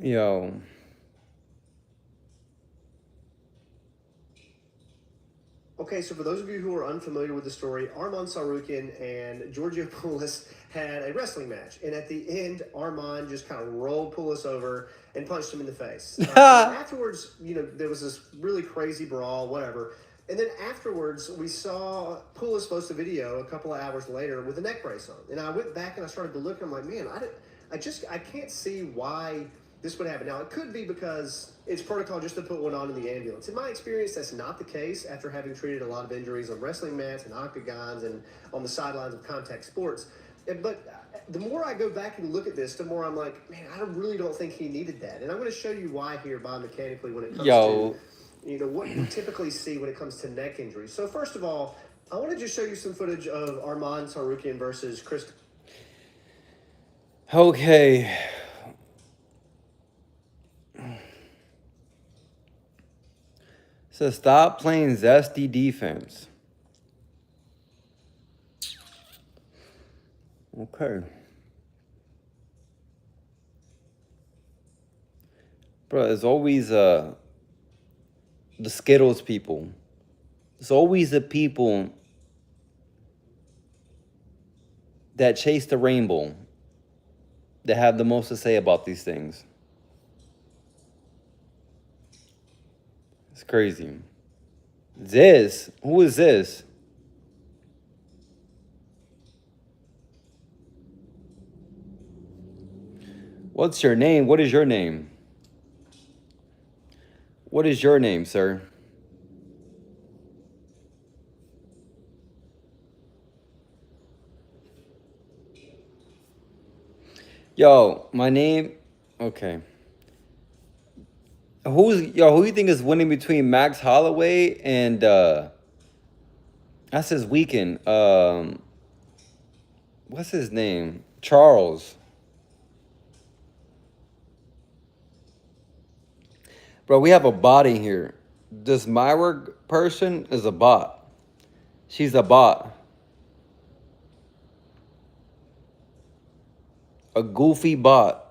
Yo. Okay, so for those of you who are unfamiliar with the story, Arman Sarukian and Giorgio Poulos had a wrestling match, and at the end, Arman just kind of rolled Poulos over and punched him in the face. Afterwards, there was this really crazy brawl, whatever. And then afterwards, we saw Poulos post a video a couple of hours later with a neck brace on. And I went back and I started to look, and I'm like, man, I can't see why this would happen. Now, it could be because it's protocol just to put one on in the ambulance. In my experience, that's not the case after having treated a lot of injuries on wrestling mats and octagons and on the sidelines of contact sports. But the more I go back and look at this, the more I'm like, man, I really don't think he needed that. And I'm going to show you why here biomechanically when it comes Yo. to what we typically see when it comes to neck injuries. So first of all, I want to just show you some footage of Arman Sarukian versus Chris. Okay. So stop playing zesty defense. Okay. Bro, it's always the Skittles people. It's always the people that chase the rainbow that have the most to say about these things. It's crazy. This? Who is this? What's your name? What is your name? What is your name, sir? Yo, my name. Okay. Who you think is winning between Max Holloway and that's his weekend. What's his name? Charles. Bro, we have a bot in here. This Myra person is a bot. She's a bot. A goofy bot.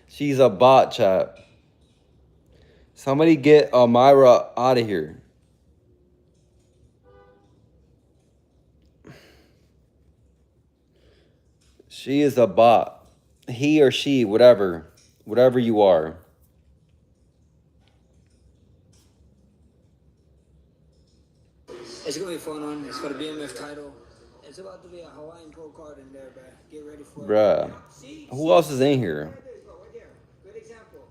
She's a bot, chat. Somebody get Myra out of here. She is a bot. He or she, whatever. Whatever you are. It's gonna be fun on. It's for the BMF title. It's about to be a Hawaiian pro card in there, bruh. Get ready for it. Bruh. Who else is in here? Good example.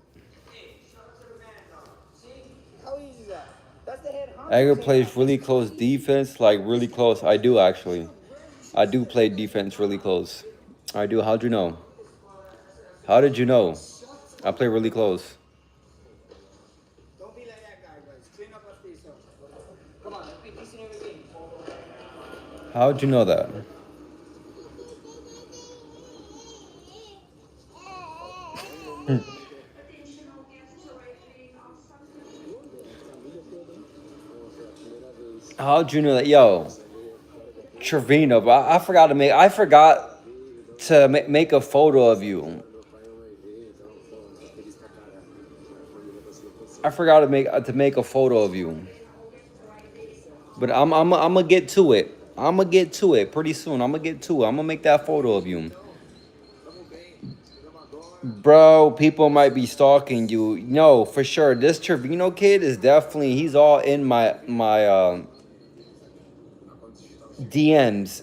Hey, shout out to the man, dog. See? How easy is that? That's the head honcho. Edgar plays really close defense, like really close. I do actually. I do play defense really close. I do. How'd you know? How did you know? I play really close. Don't be like that guy, guys. Clean up after yourself. Come on, let's be decent every game. How'd you know that? How'd you know that? Yo, Trevino, but I forgot to make a photo of you. I forgot to make a photo of you. But I'm gonna get to it. I'm gonna get to it pretty soon. I'm gonna make that photo of you. Bro, people might be stalking you. No, for sure. This Trevino kid is definitely, he's all in my DMs.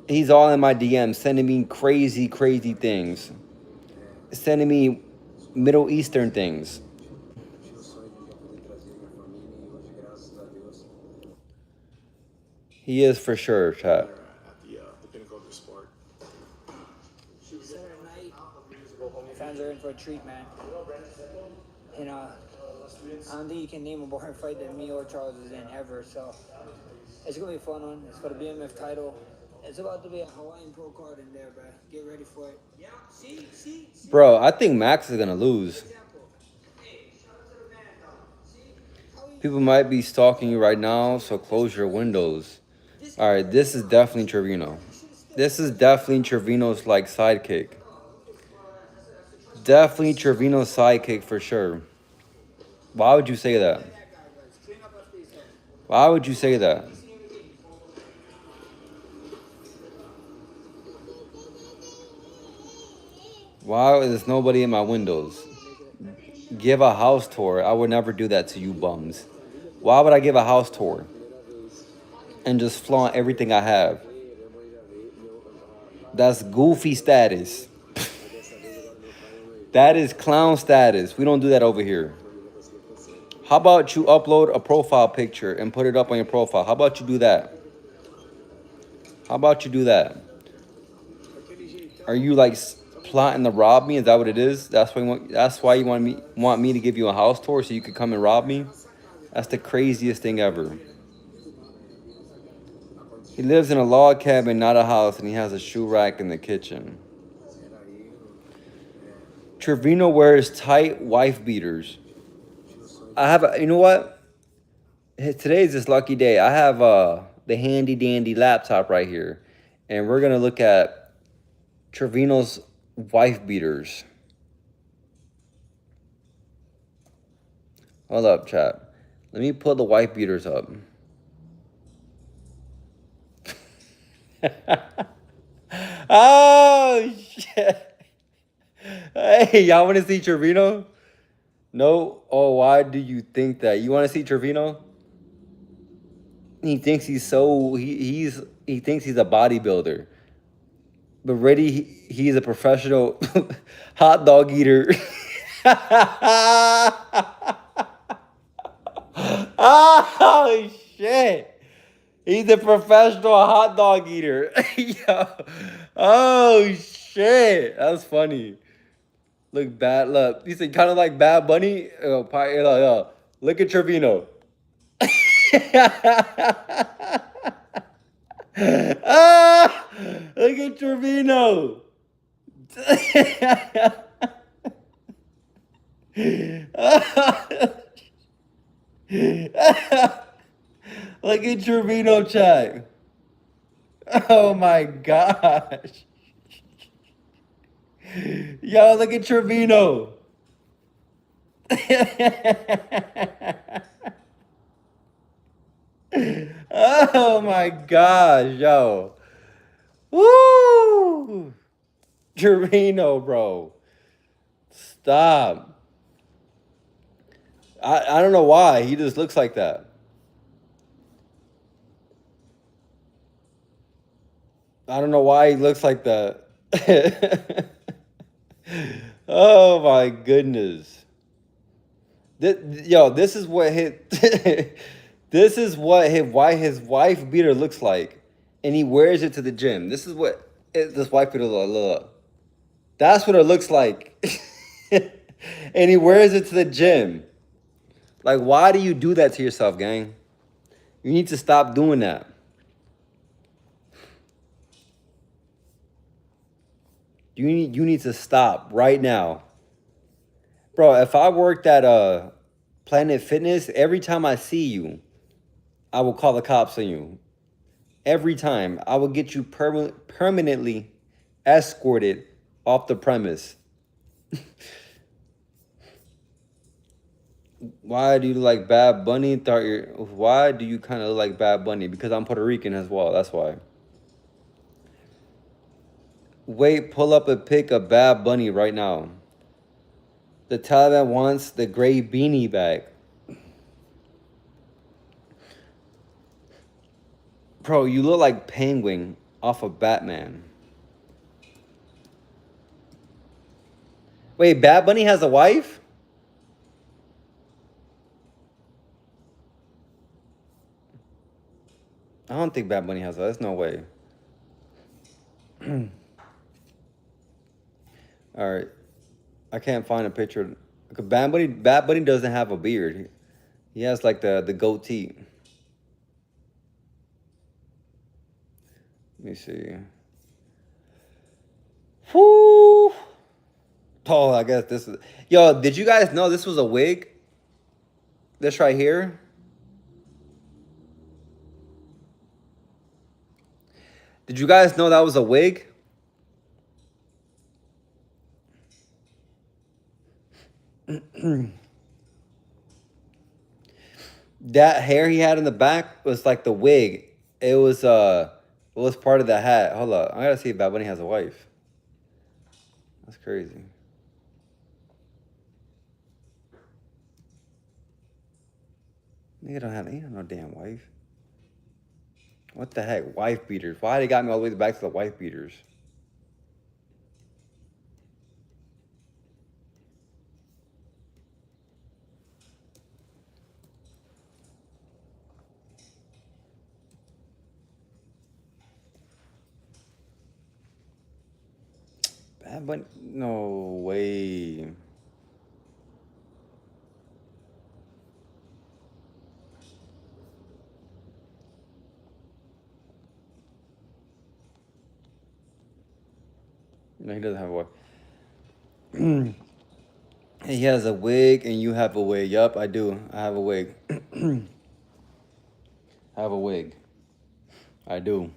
He's all in my DMs, sending me crazy things. Sending me Middle Eastern things. He is for sure, chat. The pinnacle of the sport. Saturday night, fans are in for a treat, man. And I don't think you can name a boring fight that me or Charles is in ever. So it's gonna be a fun one. It's for the BMF title. It's about to be a Hawaiian pro card in there, bro. Get ready for it. Yeah, see. Bro, I think Max is gonna lose. People might be stalking you right now, so close your windows. All right, this is definitely Trevino. This is definitely Trevino's like sidekick. Definitely Trevino's sidekick for sure. Why would you say that? Why would you say that? Why is nobody in my windows? Give a house tour. I would never do that to you bums. Why would I give a house tour and just flaunt everything I have? That's goofy status. That is clown status. We don't do that over here. How about you upload a profile picture and put it up on your profile? How about you do that? How about you do that? Are you like plotting to rob me? Is that what it is? That's why you want. That's why you want me to give you a house tour so you could come and rob me. That's the craziest thing ever. He lives in a log cabin, not a house, and he has a shoe rack in the kitchen. Trevino wears tight wife beaters. I have. You know what? Today's this lucky day. I have the handy dandy laptop right here, and we're gonna look at Trevino's wife beaters. Hold up, chat. Let me pull the wife beaters up. Oh shit! Hey, y'all want to see Trevino? No. Oh, why do you think that? You want to see Trevino? He thinks he's so he thinks he's a bodybuilder, but really he's a professional hot dog eater. Oh shit! He's a professional hot dog eater. Yo. Oh shit! That's funny. Look bad. Look, he said kind of like Bad Bunny. Look at Trevino. Ah, look at Trevino. Look at Trevino, chat. Oh my gosh. Yo, look at Trevino. Oh my gosh, yo. Woo! Trevino, bro. Stop. I don't know why. He just looks like that. I don't know why he looks like that. Oh my goodness. This is what hit. This is what his wife beater looks like, and he wears it to the gym. This is what this wife beater look. That's what it looks like, and he wears it to the gym. Like, why do you do that to yourself, gang? You need to stop doing that. You need to stop right now, bro. If I worked at Planet Fitness, every time I see you, I will call the cops on you. Every time. I will get you permanently escorted off the premise. Why do you like Bad Bunny? Why do you kind of like Bad Bunny? Because I'm Puerto Rican as well. That's why. Wait, pull up a pic of Bad Bunny right now. The Taliban wants the gray beanie back. Bro, you look like Penguin off of Batman. Wait, Bad Bunny has a wife? I don't think Bad Bunny has a wife. There's no way. All right. I can't find a picture. Bad Bunny doesn't have a beard. He has like the goatee. Let me see. Whoo! Oh, I guess this is... Yo, did you guys know this was a wig? This right here? Did you guys know that was a wig? That hair he had in the back was like the wig. It was part of the hat. Hold up. I gotta see if Bad Bunny has a wife. That's crazy. Nigga don't have no damn wife. What the heck? Wife beaters. Why they got me all the way back to the wife beaters? Bad Bunny? No way. No, he doesn't have a wife. He has a wig and you have a wig. Yup, I do. I have a wig. I have a wig. I do.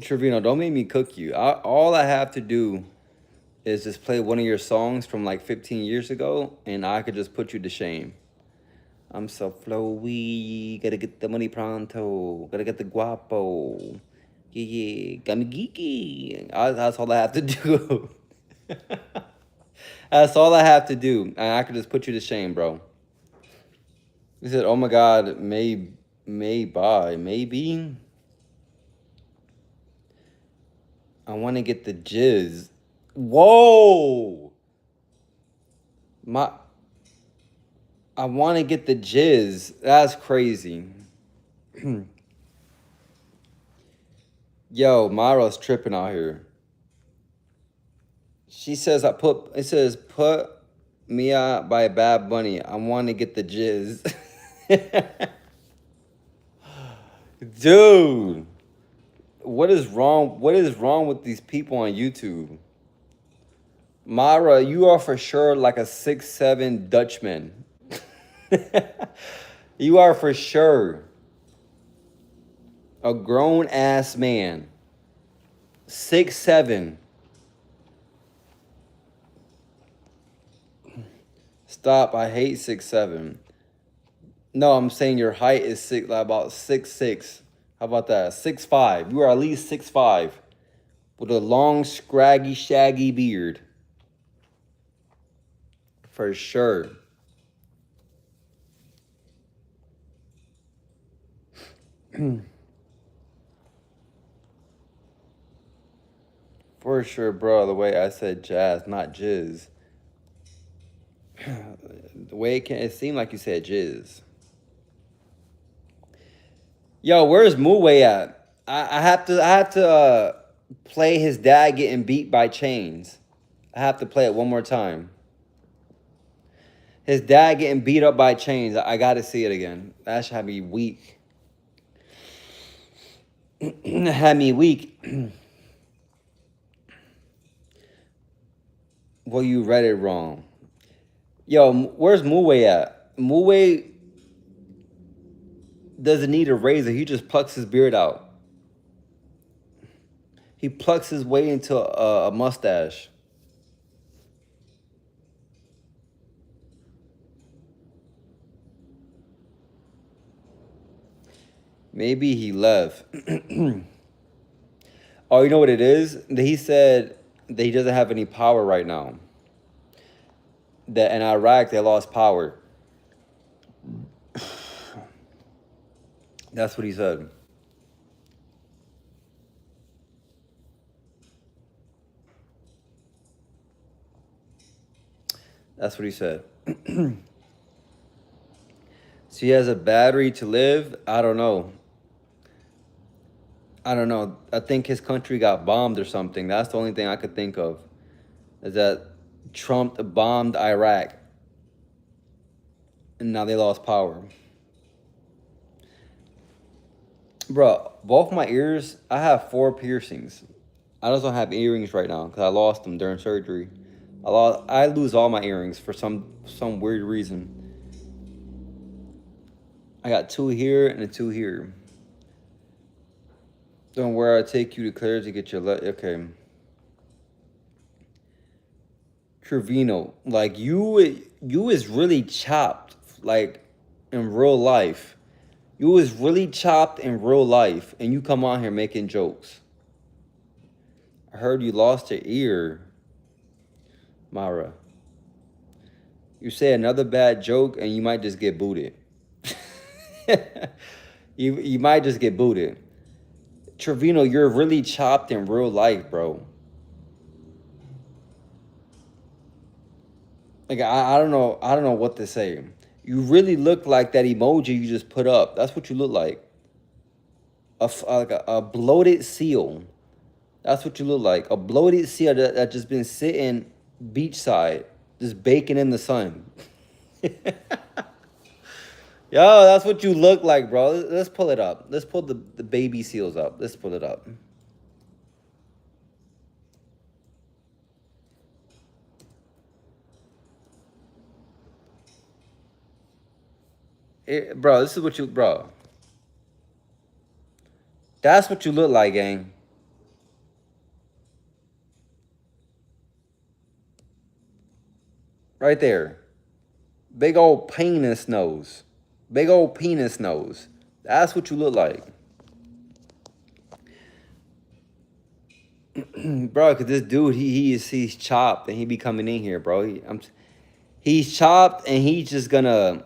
Trevino, don't make me cook you. All I have to do is just play one of your songs from like 15 years ago, and I could just put you to shame. I'm so flowy, gotta get the money pronto, gotta get the guapo. Yeah, got me geeky. That's all I have to do. That's all I have to do, and I could just put you to shame, bro. He said, "Oh my God, maybe." I want to get the jizz. Whoa! I want to get the jizz. That's crazy. Yo, Myra's tripping out here. She says put me out by Bad Bunny. I want to get the jizz. Dude. What is wrong with these people on YouTube? Myra, you are for sure like a 6'7" Dutchman. You are for sure a grown ass man. 6'7". Stop, I hate 6'7". No, I'm saying your height is about 6'6". How about that? 6'5". You are at least 6'5", with a long, scraggy, shaggy beard. For sure. For sure, bro. The way I said jazz, not jizz. The way it seemed like you said jizz. Yo, where's Muway at? I have to play his dad getting beat by chains. I have to play it one more time. His dad getting beat up by chains. I gotta see it again. That should have me weak. Had me weak. Well, you read it wrong. Yo, where's Muway at? Muway doesn't need a razor. He just plucks his beard out. He plucks his way into a mustache. Maybe he left. Oh, you know what it is? He said that he doesn't have any power right now. That in Iraq, they lost power. That's what he said. That's what he said. So he has a battery to live? I don't know. I think his country got bombed or something. That's the only thing I could think of. Is that Trump bombed Iraq. And now they lost power. Bro, both my ears, I have 4 piercings. I just don't have earrings right now because I lost them during surgery. I lose all my earrings for some weird reason. I got 2 here and 2 here. Don't worry, I'll take you to Claire's to get your okay. Trevino, like you is really chopped, like in real life. You was really chopped in real life, and you come on here making jokes. I heard you lost your ear, Mara. You say another bad joke, and you might just get booted. You might just get booted. Trevino, you're really chopped in real life, bro. Like I don't know what to say. You really look like that emoji you just put up. That's what you look like. Like a bloated seal. That's what you look like. A bloated seal that just been sitting beachside, just baking in the sun. Yo, that's what you look like, bro. Let's pull it up. Let's pull the baby seals up. Let's pull it up. Bro, this is what you, bro. That's what you look like, gang. Right there. Big old penis nose. Big old penis nose. That's what you look like. Bro, cause this dude, he's chopped and he be coming in here, bro. He's chopped and he's just gonna,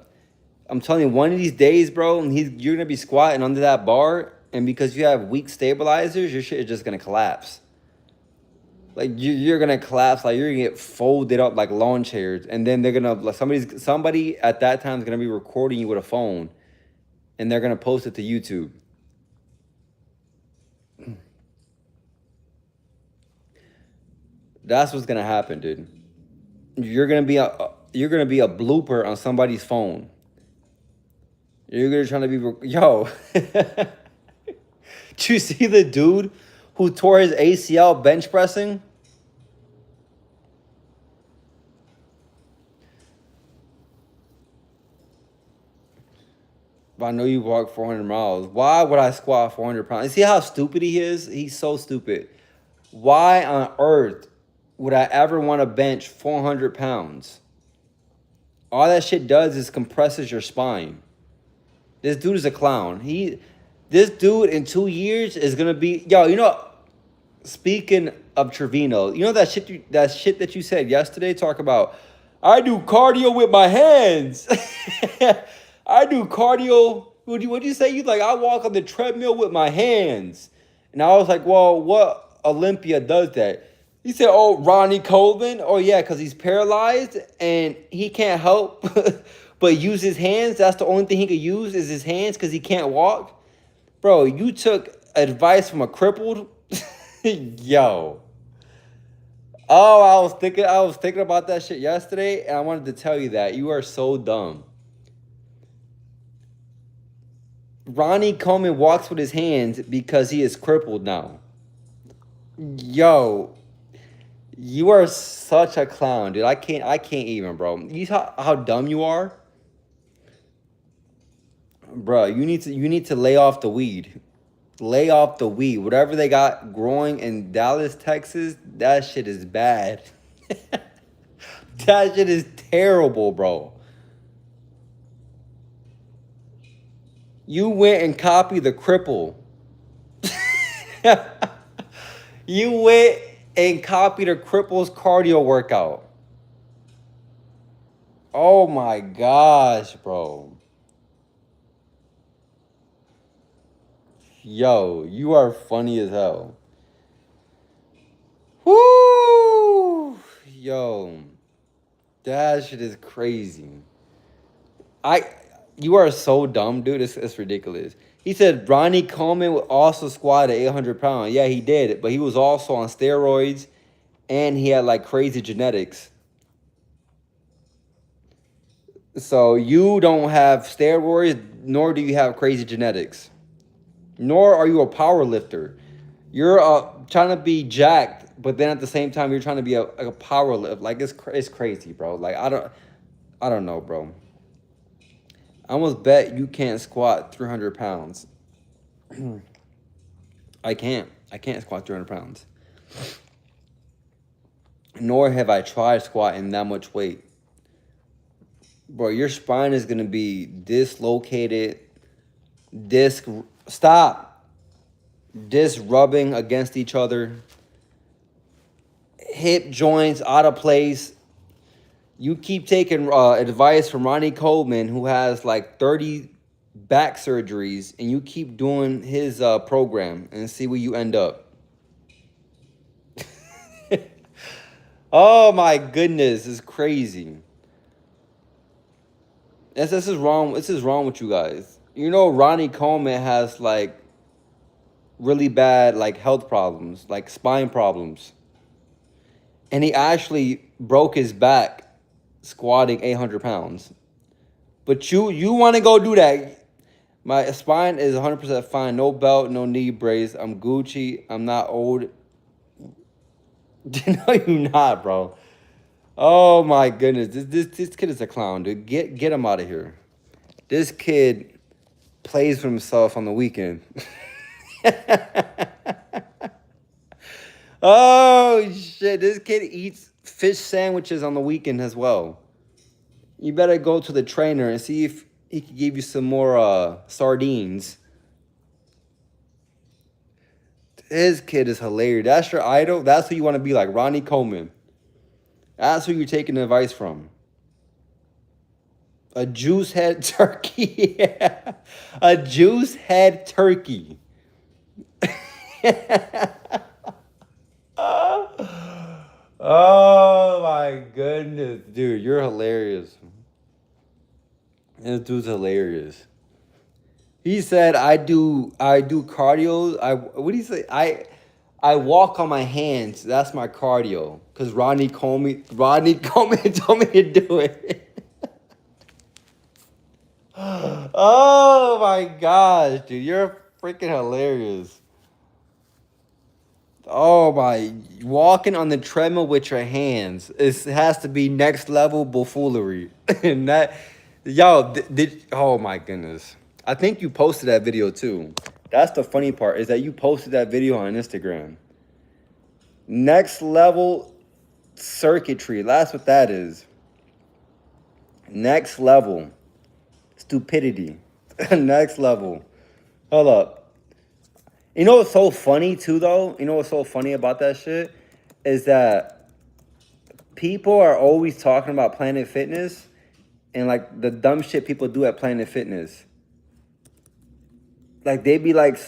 I'm telling you, one of these days, bro, and you're gonna be squatting under that bar, and because you have weak stabilizers, your shit is just gonna collapse. Like you're gonna collapse, like you're gonna get folded up like lawn chairs, and then they're gonna like somebody at that time is gonna be recording you with a phone, and they're gonna post it to YouTube. That's what's gonna happen, dude. You're gonna be a blooper on somebody's phone. You're gonna try to be yo. Did you see the dude who tore his ACL bench pressing? I know you walk 400 miles. Why would I squat 400 pounds? You see how stupid he is? He's so stupid. Why on earth would I ever want to bench 400 pounds? All that shit does is compresses your spine. This dude is a clown. This dude in 2 years is gonna be, yo. You know, speaking of Trevino, you know that shit that you said yesterday. Talk about, I do cardio with my hands. I do cardio. What'd you say? You like, I walk on the treadmill with my hands. And I was like, well, what Olympia does that? He said, oh, Ronnie Coleman. Oh yeah, because he's paralyzed and he can't help but use his hands. That's the only thing he could use is his hands because he can't walk. Bro, you took advice from a crippled. Yo. Oh, I was thinking about that shit yesterday, and I wanted to tell you that. You are so dumb. Ronnie Coleman walks with his hands because he is crippled now. Yo, you are such a clown, dude. I can't even, bro. You know how dumb you are? Bro, you need to lay off the weed. Lay off the weed. Whatever they got growing in Dallas, Texas, that shit is bad. That shit is terrible, bro. You went and copied the cripple. You went and copied a cripple's cardio workout. Oh my gosh, bro. Yo, you are funny as hell. Woo! Yo, that shit is crazy. You are so dumb, dude. It's ridiculous. He said Ronnie Coleman would also squat at 800 pounds. Yeah, he did, but he was also on steroids, and he had like crazy genetics. So you don't have steroids, nor do you have crazy genetics. Nor are you a power lifter. You're trying to be jacked, but then at the same time you're trying to be a power lift. Like it's crazy, bro. Like I don't know, bro. I almost bet you can't squat 300 pounds. I can't squat 300 pounds. nor have I tried squatting that much weight. Bro, your spine is going to be dislocated, disc, stop, disc rubbing against each other, hip joints out of place. You keep taking advice from Ronnie Coleman, who has like 30 back surgeries, and you keep doing his program and see where you end up. Oh my goodness, it's crazy. This is wrong. This is wrong with you guys. You know, Ronnie Coleman has like really bad like health problems, like spine problems, and he actually broke his back squatting 800 pounds. But you want to go do that? My spine is 100% fine. No belt, no knee brace. I'm Gucci. I'm not old. No, you're not, bro. Oh my goodness, this kid is a clown, dude. Get him out of here. This kid plays for himself on the weekend. Oh shit, this kid eats fish sandwiches on the weekend as well. You better go to the trainer and see if he can give you some more sardines. This kid is hilarious. That's your idol. That's who you want to be like, Ronnie Coleman. That's who you're taking advice from. A juice head turkey. A juice head turkey. Oh my goodness, dude, you're hilarious. This dude's hilarious. He said, "I do cardio. What do you say? I walk on my hands. That's my cardio." Cause Ronnie Coleman told me to do it. Oh my gosh, dude, you're freaking hilarious. Oh my, walking on the treadmill with your hands. It has to be next level buffoonery. And that, yo, oh my goodness. I think you posted that video too. That's the funny part, is that you posted that video on Instagram. Next level circuitry. That's what that is. Next level stupidity. Next level. Hold up. You know what's so funny too, though? You know what's so funny about that shit? Is that people are always talking about Planet Fitness and like the dumb shit people do at Planet Fitness. Like they be like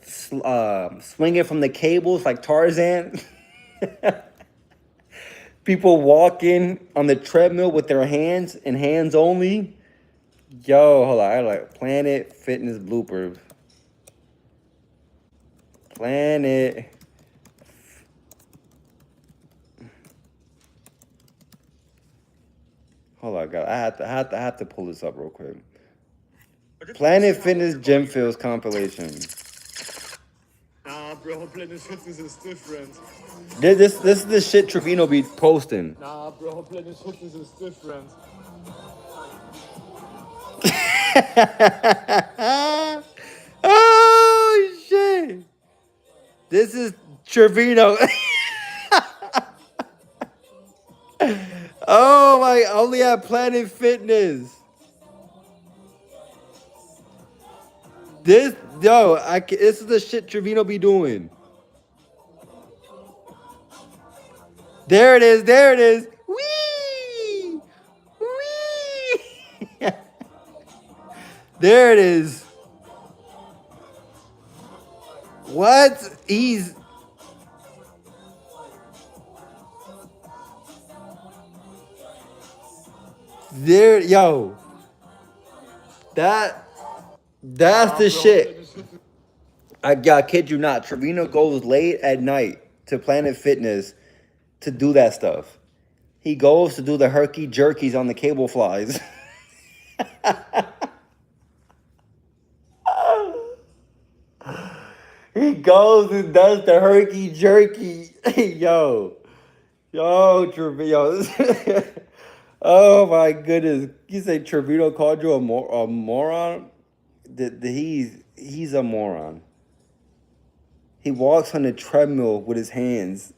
swinging from the cables like Tarzan. People walking on the treadmill with their hands and hands only. Yo, hold on. I like Planet Fitness bloopers. Planet. Hold on, God. I have to pull this up real quick. Planet Fitness Gym Fields compilation. Nah, bro, Planet Fitness is different. This is the shit Trevino be posting. Nah, bro, Planet Fitness is different. Oh shit! This is Trevino. Oh my! Only at Planet Fitness. This this is the shit Trevino be doing. There it is. There it is. Wee! Wee! There it is. What? He's... There, yo. That's the shit. I kid you not. Trevino goes late at night to Planet Fitness to do that stuff. He goes to do the herky jerkies on the cable flies. He goes and does the herky jerky. Yo, Trevino. Oh my goodness. You say Trevino called you a moron? He's a moron. He walks on the treadmill with his hands.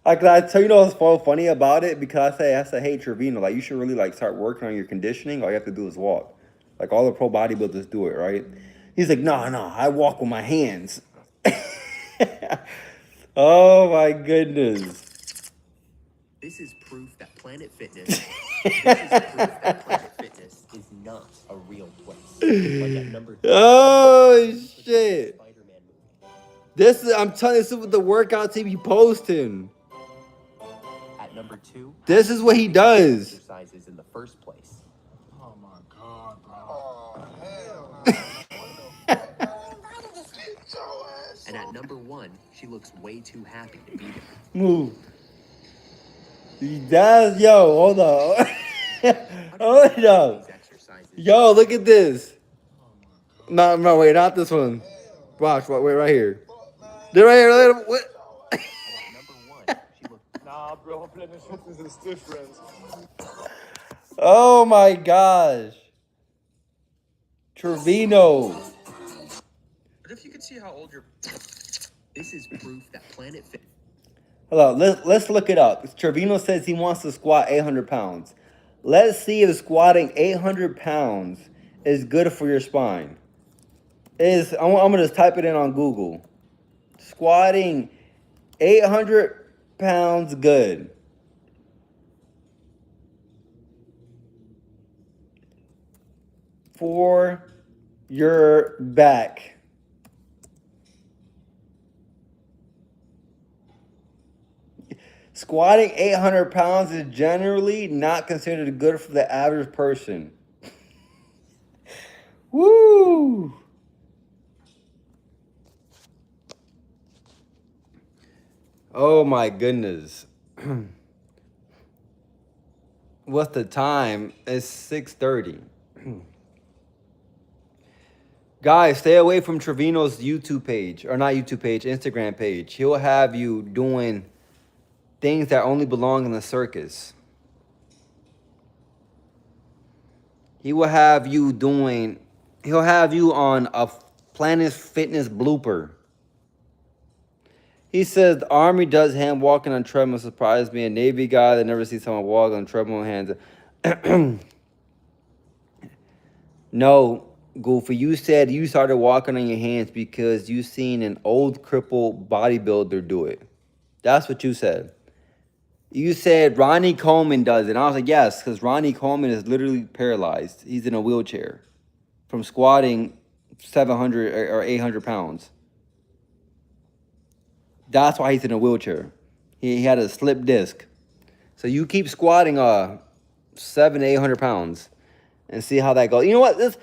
Like I tell you, know what's so funny about it? Because I said, hey Trevino, like you should really like start working on your conditioning. All you have to do is walk. Like all the pro bodybuilders do it, right? He's like, no, no, I walk with my hands. Oh my goodness. This is proof that Planet Fitness. This is proof that Planet Fitness is not a real place. Like at number 2. Oh shit. Spider-Man movie. This is I'm telling you, this is what the workout team he posting. At number 2. This is what he does. Exercises in the first place. Oh my god, bro. Oh, hell And at number 1, she looks way too happy to be there. Move. He does, yo, hold on. Hold up. These exercises. Yo, look at this. No, wait, not this one. Watch, wait, right here. They're right here. What? And at number 1, she looks. Nah, bro, Planet Fitness is different. Oh my gosh. Trevino. But if you could see how old you're. This is proof that Planet Fitness. Hold on, let's look it up. Trevino says he wants to squat 800 pounds. Let's see if squatting 800 pounds is good for your spine. I'm gonna just type it in on Google. Squatting 800 pounds good. For your back. Squatting 800 pounds is generally not considered good for the average person. Woo! Oh my goodness. What's the time? It's 6:30. Guys, stay away from Trevino's YouTube page. Or not YouTube page, Instagram page. He'll have you doing things that only belong in the circus. He'll have you on a Planet Fitness blooper. He says the Army does hand walking on treadmill surprised me. A Navy guy that never sees someone walk on treadmill hands. No, Goofy, you said you started walking on your hands because you seen an old crippled bodybuilder do it. That's what you said. You said Ronnie Coleman does it. And I was like, yes, because Ronnie Coleman is literally paralyzed. He's in a wheelchair from squatting 700 or 800 pounds. That's why he's in a wheelchair. He had a slip disc. So you keep squatting 700 to 800 pounds and see how that goes. You know what? This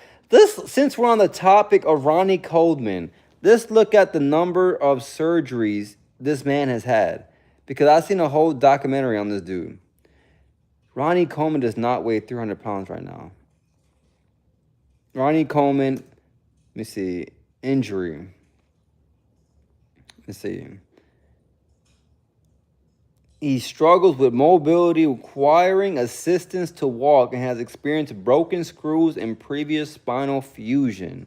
since we're on the topic of Ronnie Coleman, let's look at the number of surgeries this man has had. Because I've seen a whole documentary on this dude. Ronnie Coleman does not weigh 300 pounds right now. Ronnie Coleman, let me see, injury. Let's see. He struggles with mobility, requiring assistance to walk, and has experienced broken screws and previous spinal fusion.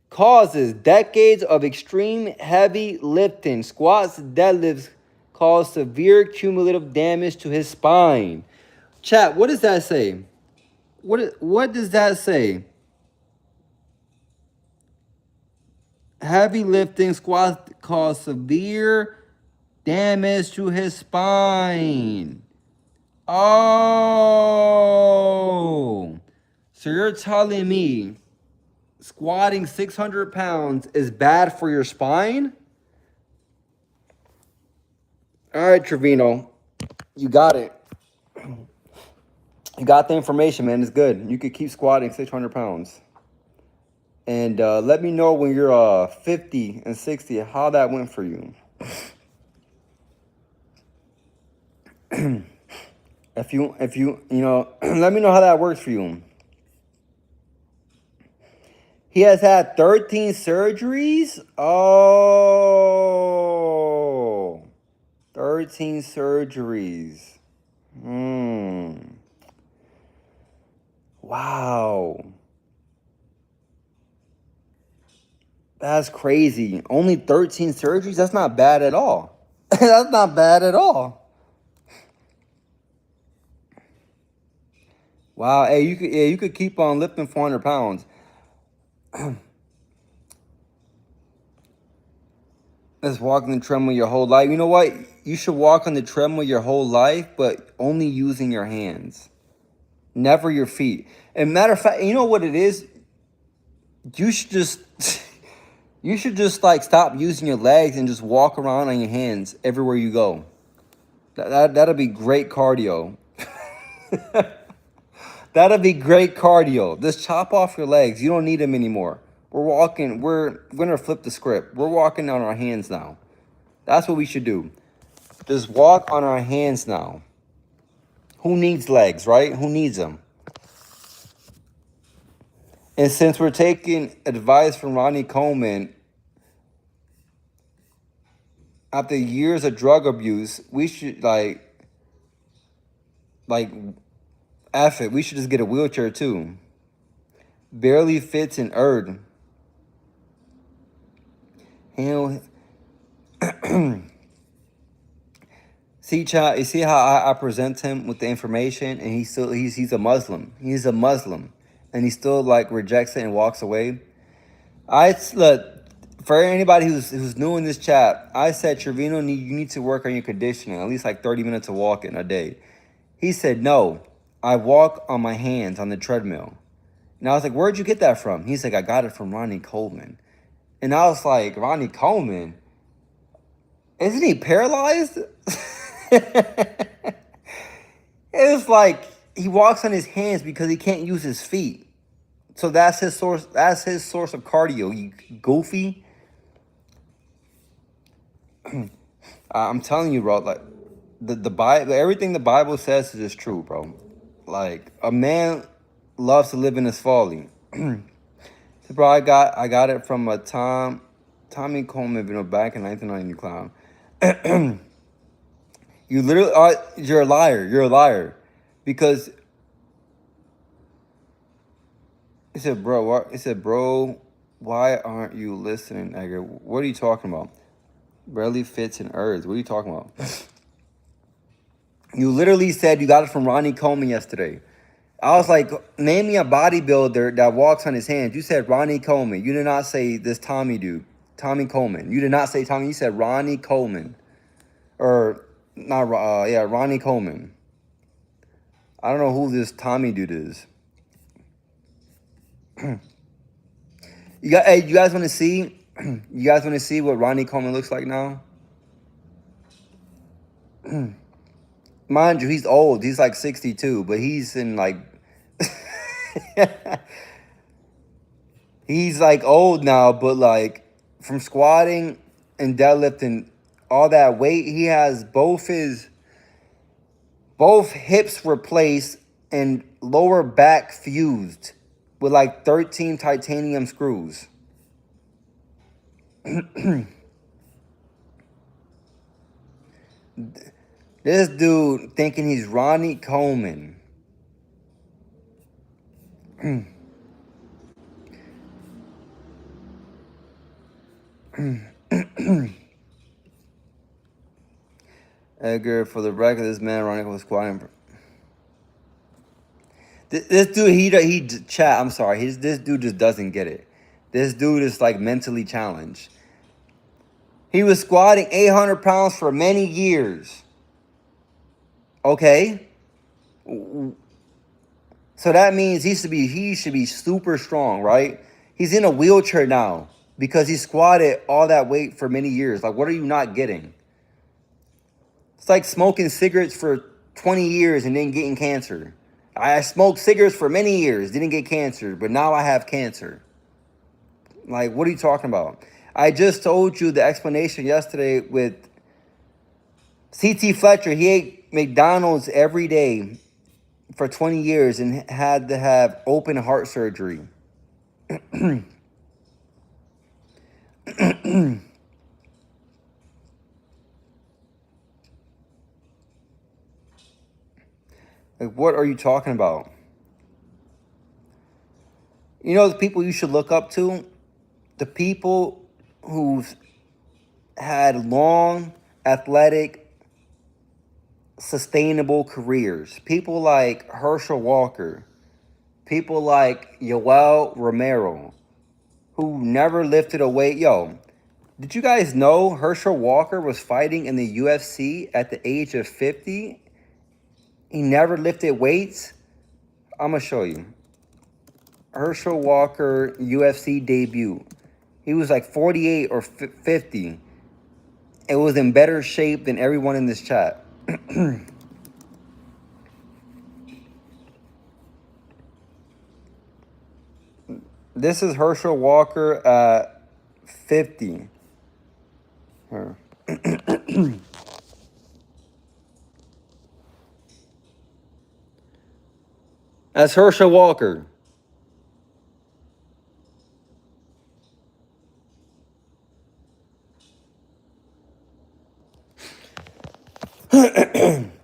Causes decades of extreme heavy lifting, squats, deadlifts cause severe cumulative damage to his spine. Chat, what does that say? What does that say? Heavy lifting squats cause severe damage to his spine. Oh, so you're telling me squatting 600 pounds is bad for your spine? All right, Trevino, you got it. You got the information, man. It's good. You could keep squatting 600 pounds. And let me know when you're 50 and 60 how that went for you. if you let me know how that works for you. He has had 13 surgeries. Oh, 13 surgeries. Wow. That's crazy. Only 13 surgeries? That's not bad at all. That's not bad at all. Wow. Hey, you could keep on lifting 400 pounds. Let's walk on the treadmill your whole life. You know what? You should walk on the treadmill your whole life, but only using your hands. Never your feet. And matter of fact, you know what it is? You should just you should just like stop using your legs and just walk around on your hands everywhere you go. That'll be great cardio. That'll be great cardio. Just chop off your legs. You don't need them anymore. We're gonna flip the script. We're walking on our hands now. That's what we should do. Just walk on our hands now. Who needs legs, right? Who needs them? And since we're taking advice from Ronnie Coleman, after years of drug abuse, we should like F it. We should just get a wheelchair too. Barely fits in Erd. You know, see, chat. You see how I present him with the information, and he's a Muslim. He's a Muslim, and he still like rejects it and walks away. Look, for anybody who's new in this chat, I said Trevino, you need to work on your conditioning, at least like 30 minutes of walking a day. He said no. I walk on my hands on the treadmill. And I was like, where'd you get that from? He's like, I got it from Ronnie Coleman. And I was like, Ronnie Coleman? Isn't he paralyzed? It's like he walks on his hands because he can't use his feet. So that's his source. That's his source of cardio. You goofy. I'm telling you, bro. Like the Bible, everything the Bible says is just true, bro. Like a man loves to live in his folly. Bro, I got it from a Tommy Coleman video back in 1990, clown. You literally are. You're a liar. You're a liar, because he said, bro. What? He said, bro. Why aren't you listening, Edgar? What are you talking about? Barely fits in Earth. What are you talking about? You literally said you got it from Ronnie Coleman yesterday. I was like, name me a bodybuilder that walks on his hands. You said Ronnie Coleman. You did not say this Tommy dude. Tommy Coleman. You did not say Tommy. You said Ronnie Coleman. Or, not, yeah, Ronnie Coleman. I don't know who this Tommy dude is. Hey, you guys want to see? You guys want to see what Ronnie Coleman looks like now? Mind you, he's old. He's like 62, but he's in like... he's like old now, but like from squatting and deadlifting all that weight, he has both hips replaced and lower back fused with like 13 titanium screws. This dude thinking he's Ronnie Coleman. Edgar, for the record, this man Ronnie was squatting. This dude, he chat. I'm sorry. This dude just doesn't get it. This dude is like mentally challenged. He was squatting 800 pounds for many years. Okay. So that means he should be super strong, right? He's in a wheelchair now because he squatted all that weight for many years. Like, what are you not getting? It's like smoking cigarettes for 20 years and then getting cancer. I smoked cigarettes for many years, didn't get cancer, but now I have cancer. Like, what are you talking about? I just told you the explanation yesterday with C.T. Fletcher. He ate McDonald's every day for 20 years and had to have open heart surgery. Like, what are you talking about? You know the people you should look up to? the people who've had long, athletic, sustainable careers. People like Herschel Walker. People like Yoel Romero, who never lifted a weight. Yo, did you guys know Herschel Walker was fighting in the UFC at the age of 50? He never lifted weights. I'm going to show you. Herschel Walker UFC debut. He was like 48 or 50. It was in better shape than everyone in this chat. This is Herschel Walker at 50. Her. That's Herschel Walker.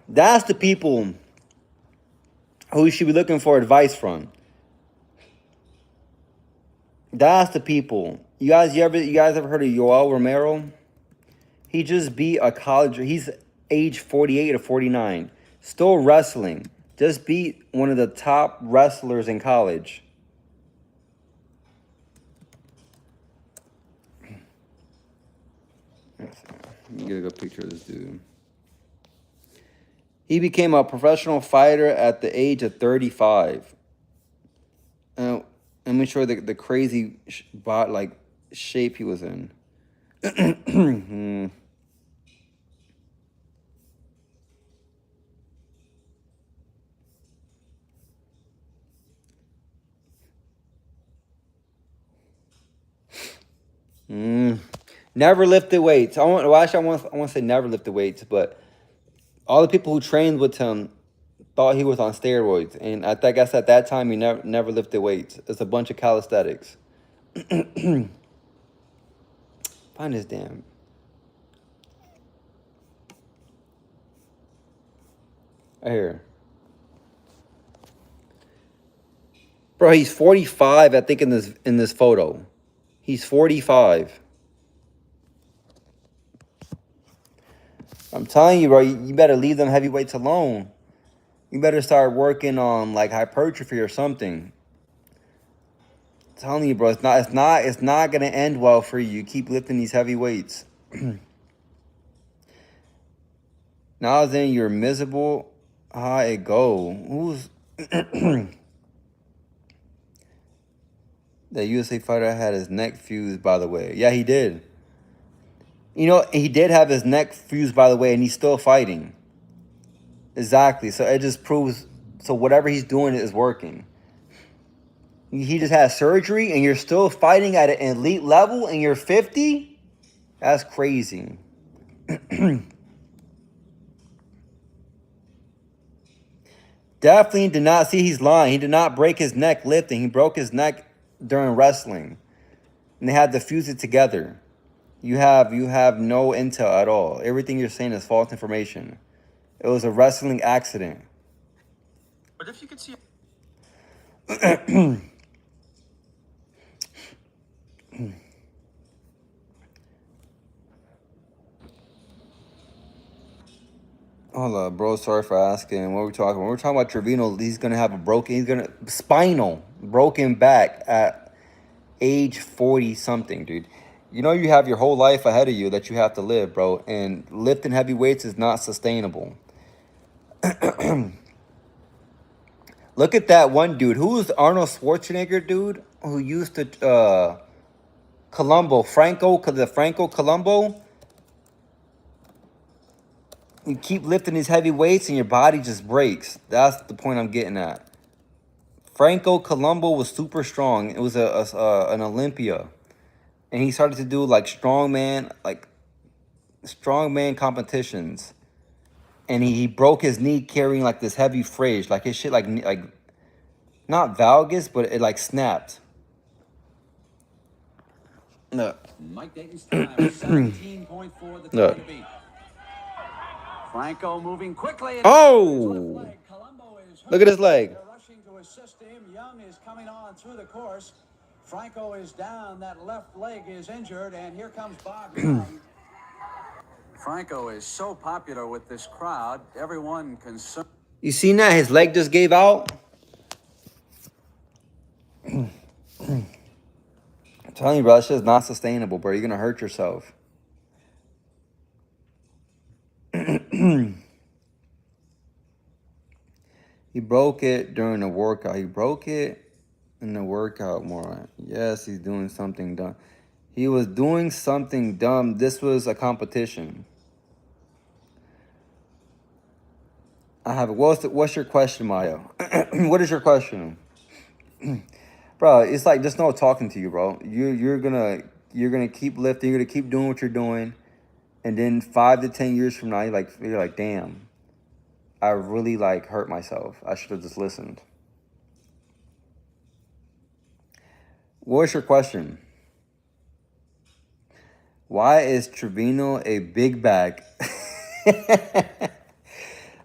That's the people who you should be looking for advice from. That's the people. You guys ever heard of Yoel Romero? He just beat a college. He's age 48 or 49. Still wrestling. Just beat one of the top wrestlers in college. Let me get a good picture of this dude. He became a professional fighter at the age of 35. Let me show you the crazy shape he was in. Never lifted weights. I want to say never lifted weights, but all the people who trained with him thought he was on steroids, and I guess at that time he never lifted weights. It's a bunch of calisthenics. Find this damn. Right here. Bro, he's 45, I think, in this photo. He's 45. I'm telling you, bro, you better leave them heavyweights alone. You better start working on like hypertrophy or something. I'm telling you, bro, it's not gonna end well for you. You keep lifting these heavy weights. Now then, you're miserable. How it go? Who's the USA fighter had his neck fused, by the way. Yeah, he did. You know, he did have his neck fused, by the way, and he's still fighting. Exactly. So it just proves, so whatever he's doing is working. He just had surgery, and you're still fighting at an elite level, and you're 50? That's crazy. Definitely did not see he's lying. He did not break his neck lifting. He broke his neck during wrestling. And they had to fuse it together. You have no intel at all. Everything you're saying is false information. It was a wrestling accident. But if you could see. Hold up, bro. Sorry for asking. What are we talking about? We're talking about Trevino. He's gonna have broken back at age 40 something, dude. You know you have your whole life ahead of you that you have to live, bro. And lifting heavy weights is not sustainable. Look at that one dude. Who was Arnold Schwarzenegger, dude? Who used to Franco Colombo. You keep lifting these heavy weights and your body just breaks. That's the point I'm getting at. Franco Colombo was super strong. It was an Olympia. And he started to do like strongman competitions. And he broke his knee carrying like this heavy fridge. Like his shit like not valgus, but it like snapped. Look. Mike Dayton's time, 17.4 the time to beat. Franco moving quickly. Oh! Look at his leg. Rushing to assist him. Young is coming on through the course. Franco is down. That left leg is injured, and here comes Bob Young. Franco is so popular with this crowd. Everyone concerned. You seen that? His leg just gave out. I'm telling you, bro, it's just not sustainable, bro. You're gonna hurt yourself. He broke it during the workout. He broke it in the workout more. Yes, he's doing something dumb. He was doing something dumb. This was a competition. I have. What's your question, Mayo? What is your question, bro? It's like just no talking to you, bro. You're gonna keep lifting. You're gonna keep doing what you're doing, and then 5 to 10 years from now, you're like, damn, I really like hurt myself. I should have just listened. What's your question? Why is Trevino a big bag?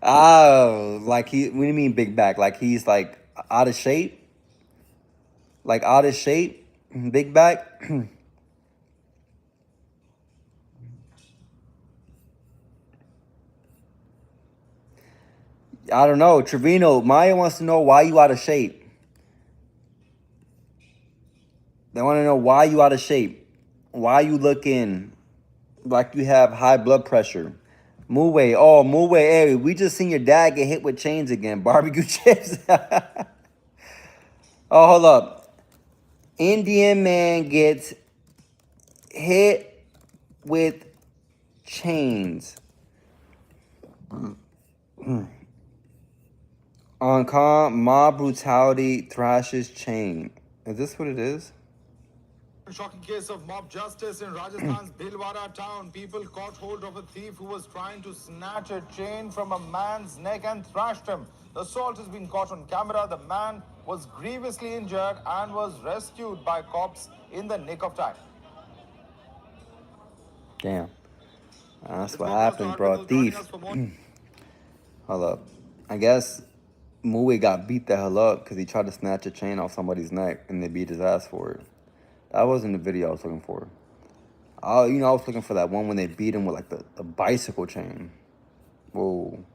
Oh, like what do you mean big back? Like he's like out of shape? Like out of shape? Big back? I don't know. Trevino, Maya wants to know why you out of shape. They want to know why you out of shape. Why you looking like you have high blood pressure. Muwe, hey, we just seen your dad get hit with chains again. Barbecue chips. Oh, hold up. Indian man gets hit with chains. On calm, mob brutality thrashes chain. Is this what it is? Shocking case of mob justice in Rajasthan's Bhilwara town. People caught hold of a thief who was trying to snatch a chain from a man's neck and thrashed him. The assault has been caught on camera. The man was grievously injured and was rescued by cops in the nick of time. Damn. That's what happened, bro. Thief. Hold up. I guess Muwe got beat the hell up because he tried to snatch a chain off somebody's neck and they beat his ass for it. That wasn't the video I was looking for. I was looking for that one when they beat him with like the bicycle chain. Whoa.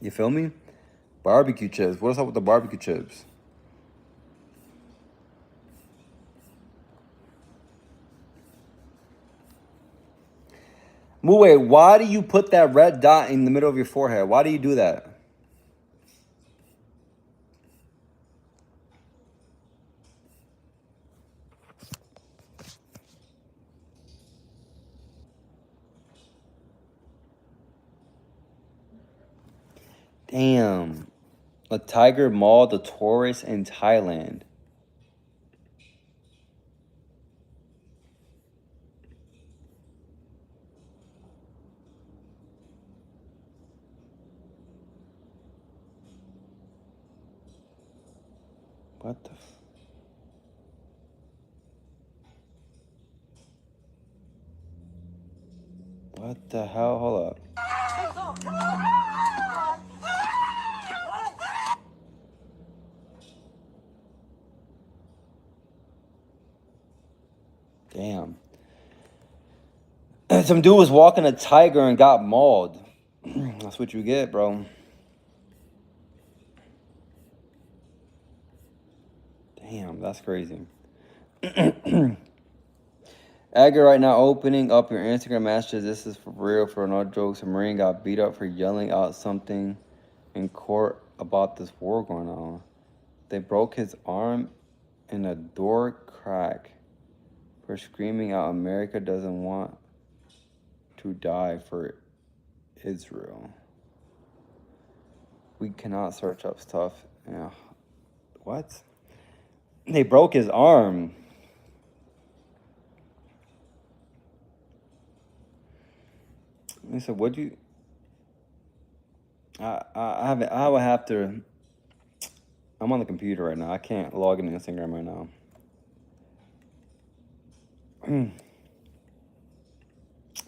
You feel me? Barbecue chips. What's up with the barbecue chips? Muwe, why do you put that red dot in the middle of your forehead? Why do you do that? Damn. A tiger mauled a tourist in Thailand. What the What the hell? Hold up. Damn. Some dude was walking a tiger and got mauled. That's what you get, bro. Damn, that's crazy. Edgar right now opening up your Instagram messages. This is for real, for no jokes. A Marine got beat up for yelling out something in court about this war going on. They broke his arm in a door crack for screaming out America doesn't want to die for Israel. We cannot search up stuff. Yeah. What? They broke his arm. He said, "What do you?" I would have to. I'm on the computer right now. I can't log into Instagram right now.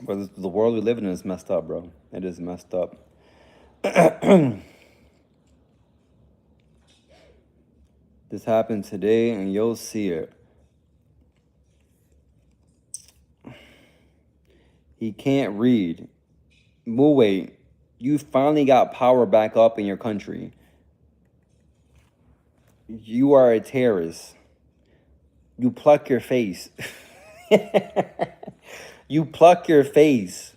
But the world we live in is messed up, bro. It is messed up. This happened today, and you'll see it. He can't read. Muwait, you finally got power back up in your country. You are a terrorist. You pluck your face. You pluck your face.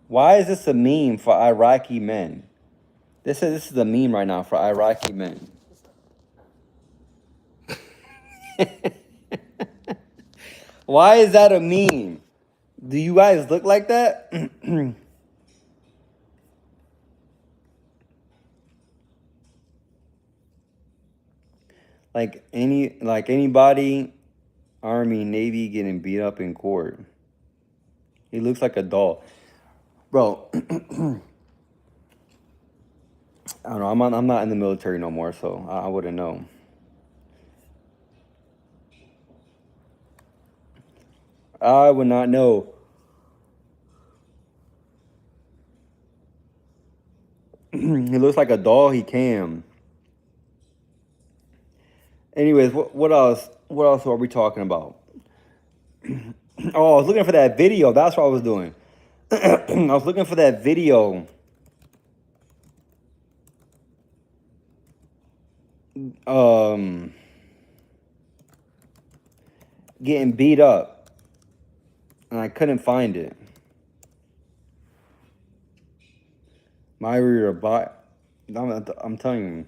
Why is this a meme for Iraqi men? This is a meme right now for Iraqi men. Why is that a meme? Do you guys look like that? like anybody, Army, Navy getting beat up in court. He looks like a doll. Bro, I don't know. I'm not in the military no more, so I wouldn't know. I would not know. He looks like a doll. He can. Anyways, what else? What else are we talking about? Oh, I was looking for that video. That's what I was doing. I was looking for that video. Getting beat up, and I couldn't find it. My reader bot. I'm telling you.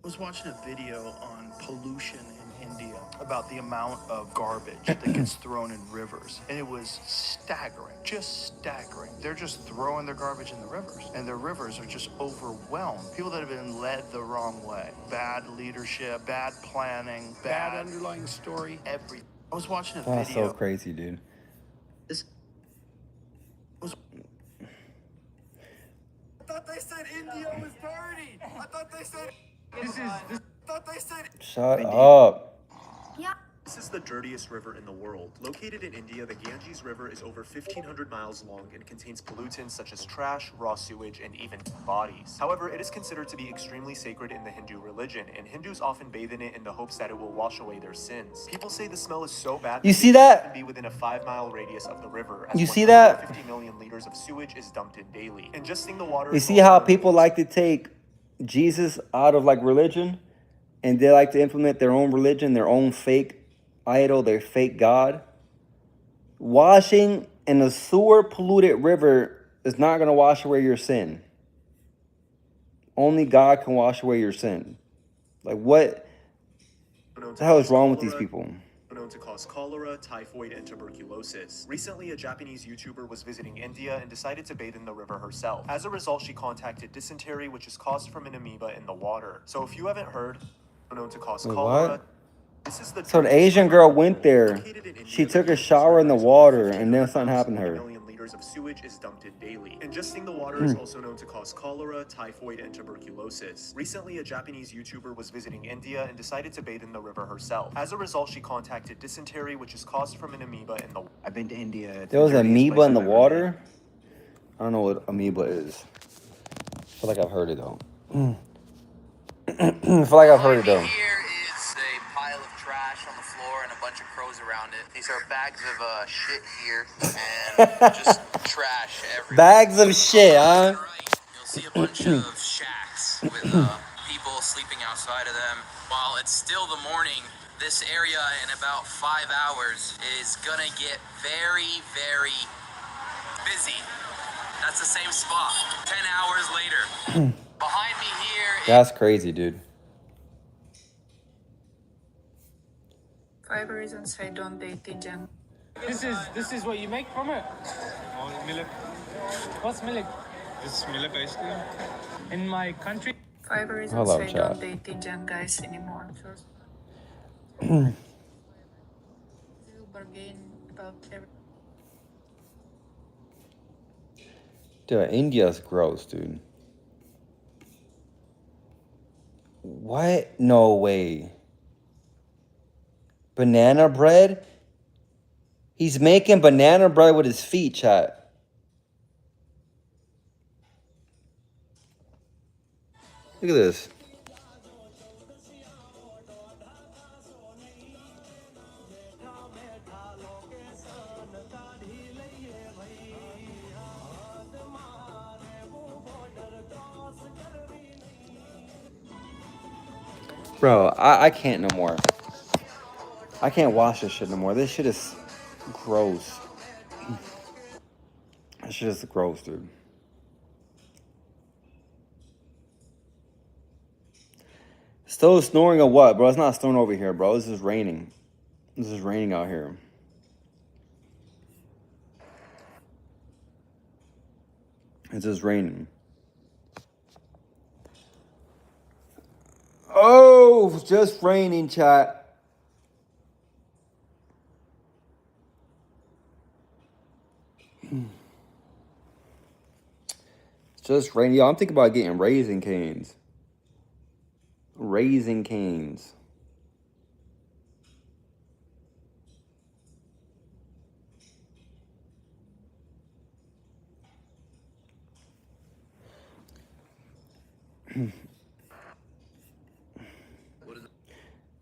I was watching a video on pollution in India about the amount of garbage that gets thrown in rivers. And it was staggering, just staggering. They're just throwing their garbage in the rivers. And their rivers are just overwhelmed. People that have been led the wrong way. Bad leadership, bad planning, bad underlying story, everything. I was watching a video. That's so crazy, dude. This was... I thought they said India was dirty. I thought they said... Shut up. This is the dirtiest river in the world. Located in India, the Ganges River is over 1,500 miles long and contains pollutants such as trash, raw sewage, and even bodies. However, it is considered to be extremely sacred in the Hindu religion, and Hindus often bathe in it in the hopes that it will wash away their sins. People say the smell is so bad You see that? Can be within a 5-mile radius of the river. As You see that? 50 million liters of sewage is dumped in daily. Ingesting the water. You see how people like to take Jesus out of like religion, and they like to implement their own religion, their own fake idol, their fake God. Washing in a sewer polluted river is not going to wash away your sin. Only God can wash away your sin. Like, what the hell is wrong with these people? Known to cause cholera, typhoid, and tuberculosis. Recently, a Japanese YouTuber was visiting India and decided to bathe in the river herself. As a result, she contacted dysentery, which is caused from an amoeba in the water. So if you haven't heard, known to cause cholera. What? So the Asian girl went there. She took a shower in the water, and then something happened to her. Liters of sewage is dumped in daily. Ingesting the water is also known to cause cholera, typhoid, and tuberculosis. Recently, a Japanese YouTuber was visiting India and decided to bathe in the river herself. As a result, she contacted dysentery, which is caused from an amoeba in the... I've been to India. There was an amoeba in the water? I don't know what amoeba is. I feel like I've heard it, though. I feel like I've heard it, though. Here is a pile of trash on the floor and a bunch of crows around it. These are bags of shit here and just trash everywhere. Bags of shit, huh? You'll see a bunch of shacks with people sleeping outside of them. While it's still the morning, this area in about 5 hours is gonna get very, very busy. That's the same spot. 10 hours later. Behind me here is... That's crazy, dude. 5 reasons I don't date Indian. This is what you make from it? Millet. What's millet? This is millet basically. In my country. 5 reasons I don't date Indian guys anymore. We'll bargain about everything. Dude, India's gross, dude. What? No way. Banana bread? He's making banana bread with his feet, chat. Look at this. Bro, I can't no more. I can't watch this shit no more. This shit is gross. This shit is gross, dude. Still snoring or what, bro? It's not snowing over here, bro. This is raining. This is raining out here. It's just raining. Oh, it's just raining, chat. It's just raining. Yo, I'm thinking about getting Raising Canes. Raising Canes.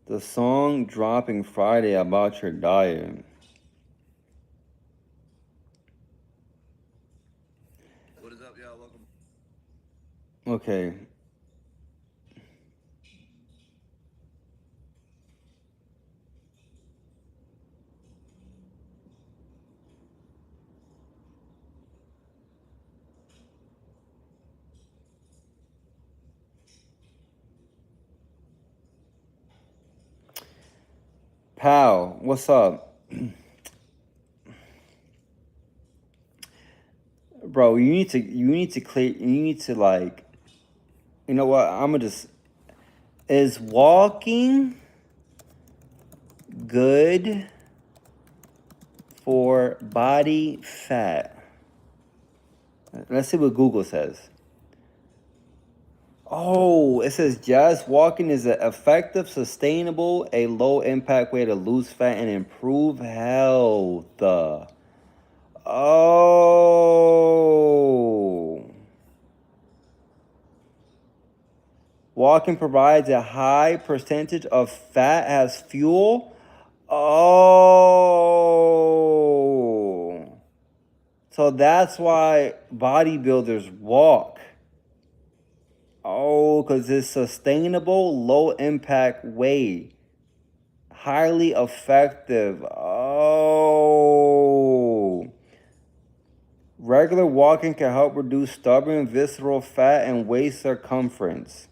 The song dropping Friday about your diet. What is up, y'all? Welcome. Okay. Pal, what's up? Bro, you need to like, you know what? Is walking good for body fat? Let's see what Google says. Oh, it says just walking is an effective, sustainable, a low impact way to lose fat and improve health. Oh. Walking provides a high percentage of fat as fuel. Oh. So that's why bodybuilders walk. Oh, because it's sustainable, low impact way. Highly effective. Oh. Regular walking can help reduce stubborn visceral fat and waist circumference.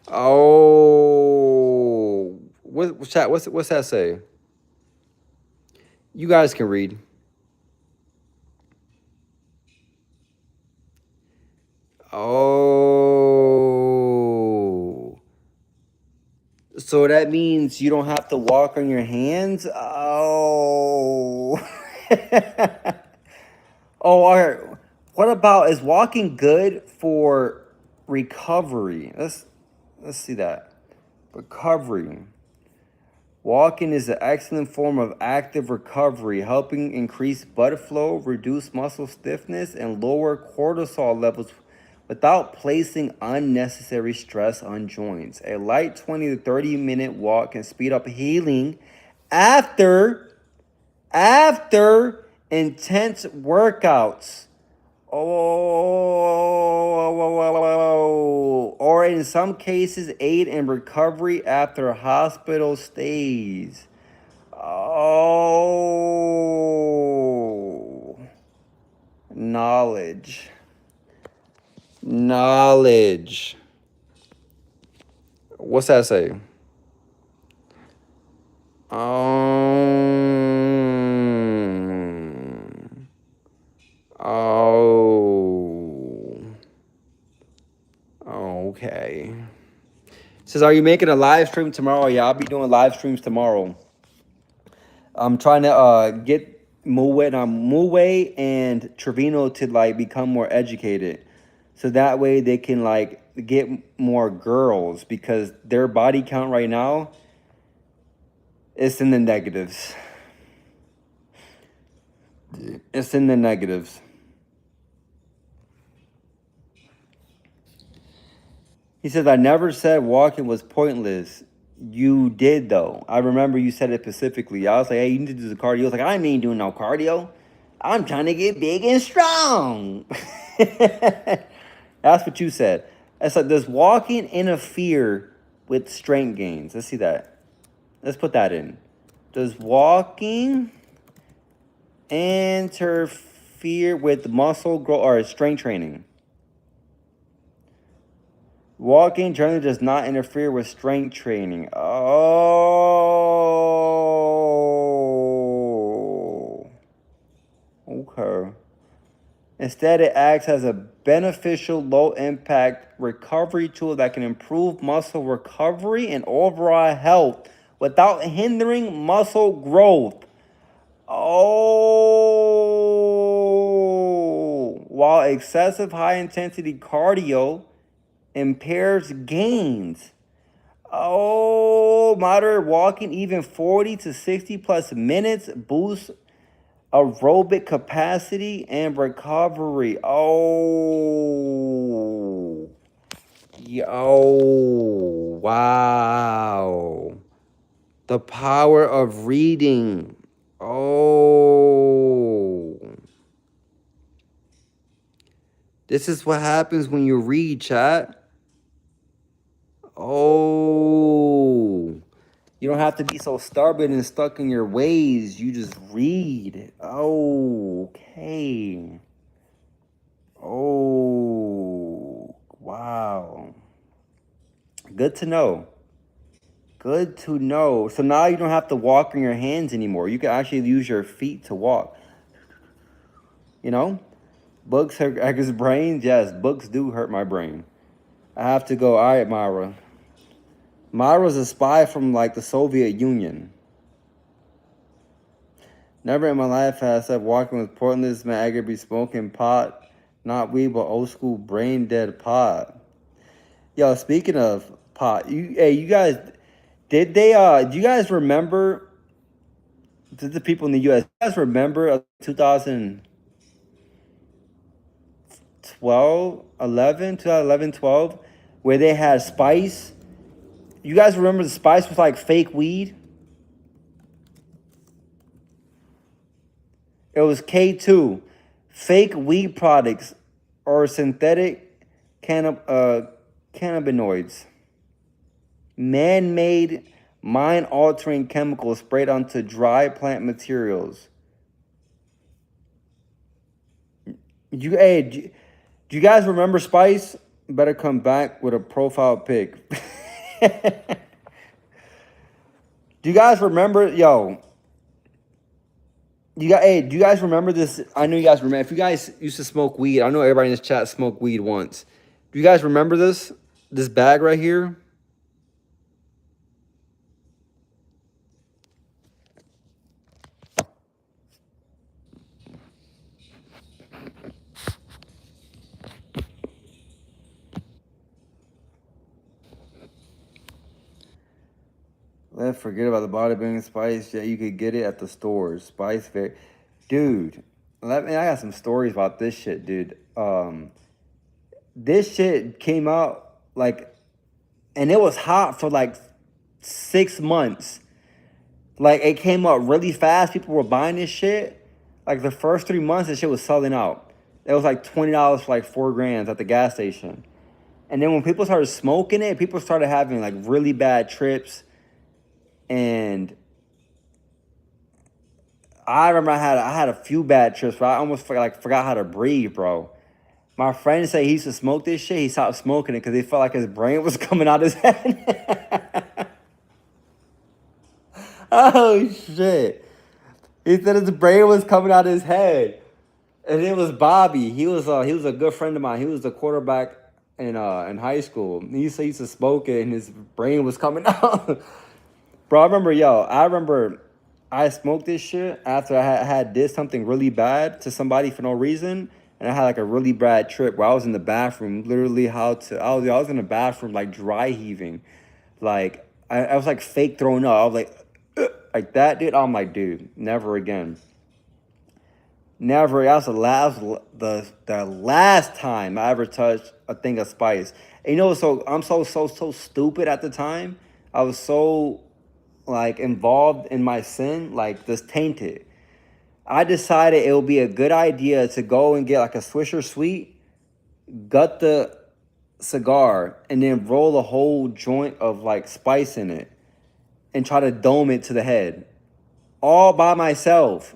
Oh. What's that say? You guys can read. Oh. So that means you don't have to walk on your hands? Oh. Oh, all right. What about, is walking good for recovery? Let's see that. Recovery. Walking is an excellent form of active recovery, helping increase blood flow, reduce muscle stiffness, and lower cortisol levels without placing unnecessary stress on joints. A light 20 to 30 minute walk can speed up healing after intense workouts. Or in some cases, aid in recovery after hospital stays. Oh, knowledge. What's that say? Okay. It says, are you making a live stream tomorrow? Yeah, I'll be doing live streams tomorrow. I'm trying to get Mue and Trevino to like become more educated, so that way they can like get more girls, because their body count right now is in the negatives. It's in the negatives. He says, I never said walking was pointless. You did, though. I remember you said it specifically. I was like, hey, you need to do the cardio. I was like, I ain't doing no cardio. I'm trying to get big and strong. That's what you said. It's like, does walking interfere with strength gains? Let's see that. Let's put that in. Does walking interfere with muscle growth or strength training? Walking generally does not interfere with strength training. Oh. Okay. Instead, it acts as a beneficial low-impact recovery tool that can improve muscle recovery and overall health without hindering muscle growth. Oh. While excessive high-intensity cardio impairs gains. Oh, moderate walking, even 40 to 60 plus minutes, boosts aerobic capacity and recovery. Oh, yo, wow. The power of reading. Oh. This is what happens when you read, chat. Oh, you don't have to be so stubborn and stuck in your ways. You just read. Oh, okay. Oh, wow. Good to know. Good to know. So now you don't have to walk on your hands anymore. You can actually use your feet to walk. You know? Books hurt Edgar's brains? Yes, books do hurt my brain. I have to go. All right, Myra. Myra's a spy from like the Soviet Union. Never in my life has I said walking with pointless man. I could be smoking pot, not weed, but old school brain dead pot. Yo, speaking of pot, you guys, did they? Do you guys remember? To the people in the U.S., you guys remember 2011, 12, where they had spice? You guys remember the spice was like fake weed? It was K2. Fake weed products or synthetic cannabinoids. Man-made, mind-altering chemicals sprayed onto dry plant materials. Do you guys remember Spice? Better come back with a profile pic. Do you guys remember, do you guys remember this? I know you guys remember. If you guys used to smoke weed, I know everybody in this chat smoked weed once. Do you guys remember this? This bag right here? Let's forget about the bodybuilding spice. Yeah, you could get it at the stores. Spice Fair. Dude, I got some stories about this shit, dude. This shit came out like, and it was hot for like 6 months. Like, it came out really fast. People were buying this shit. Like, the first 3 months, this shit was selling out. It was like $20 for like 4 grams at the gas station. And then when people started smoking it, people started having like really bad trips. And I remember I had a few bad trips, but I almost forgot how to breathe, bro. My friend said he used to smoke this shit. He stopped smoking it because he felt like his brain was coming out his head. Oh shit! He said his brain was coming out his head, and it was Bobby. He was a good friend of mine. He was the quarterback in high school. He used to smoke it, and his brain was coming out. Bro, I remember I smoked this shit after I had did something really bad to somebody for no reason, and I had like a really bad trip where I was in the bathroom, literally I was in the bathroom like dry heaving, like I was like fake throwing up. I was like that, dude. I'm like, dude, never again. Never. That's the last time I ever touched a thing of spice. And you know, so I'm so stupid at the time. I was so like involved in my sin, like just tainted. I decided it would be a good idea to go and get like a Swisher Sweet, gut the cigar, and then roll a whole joint of like spice in it and try to dome it to the head. All by myself.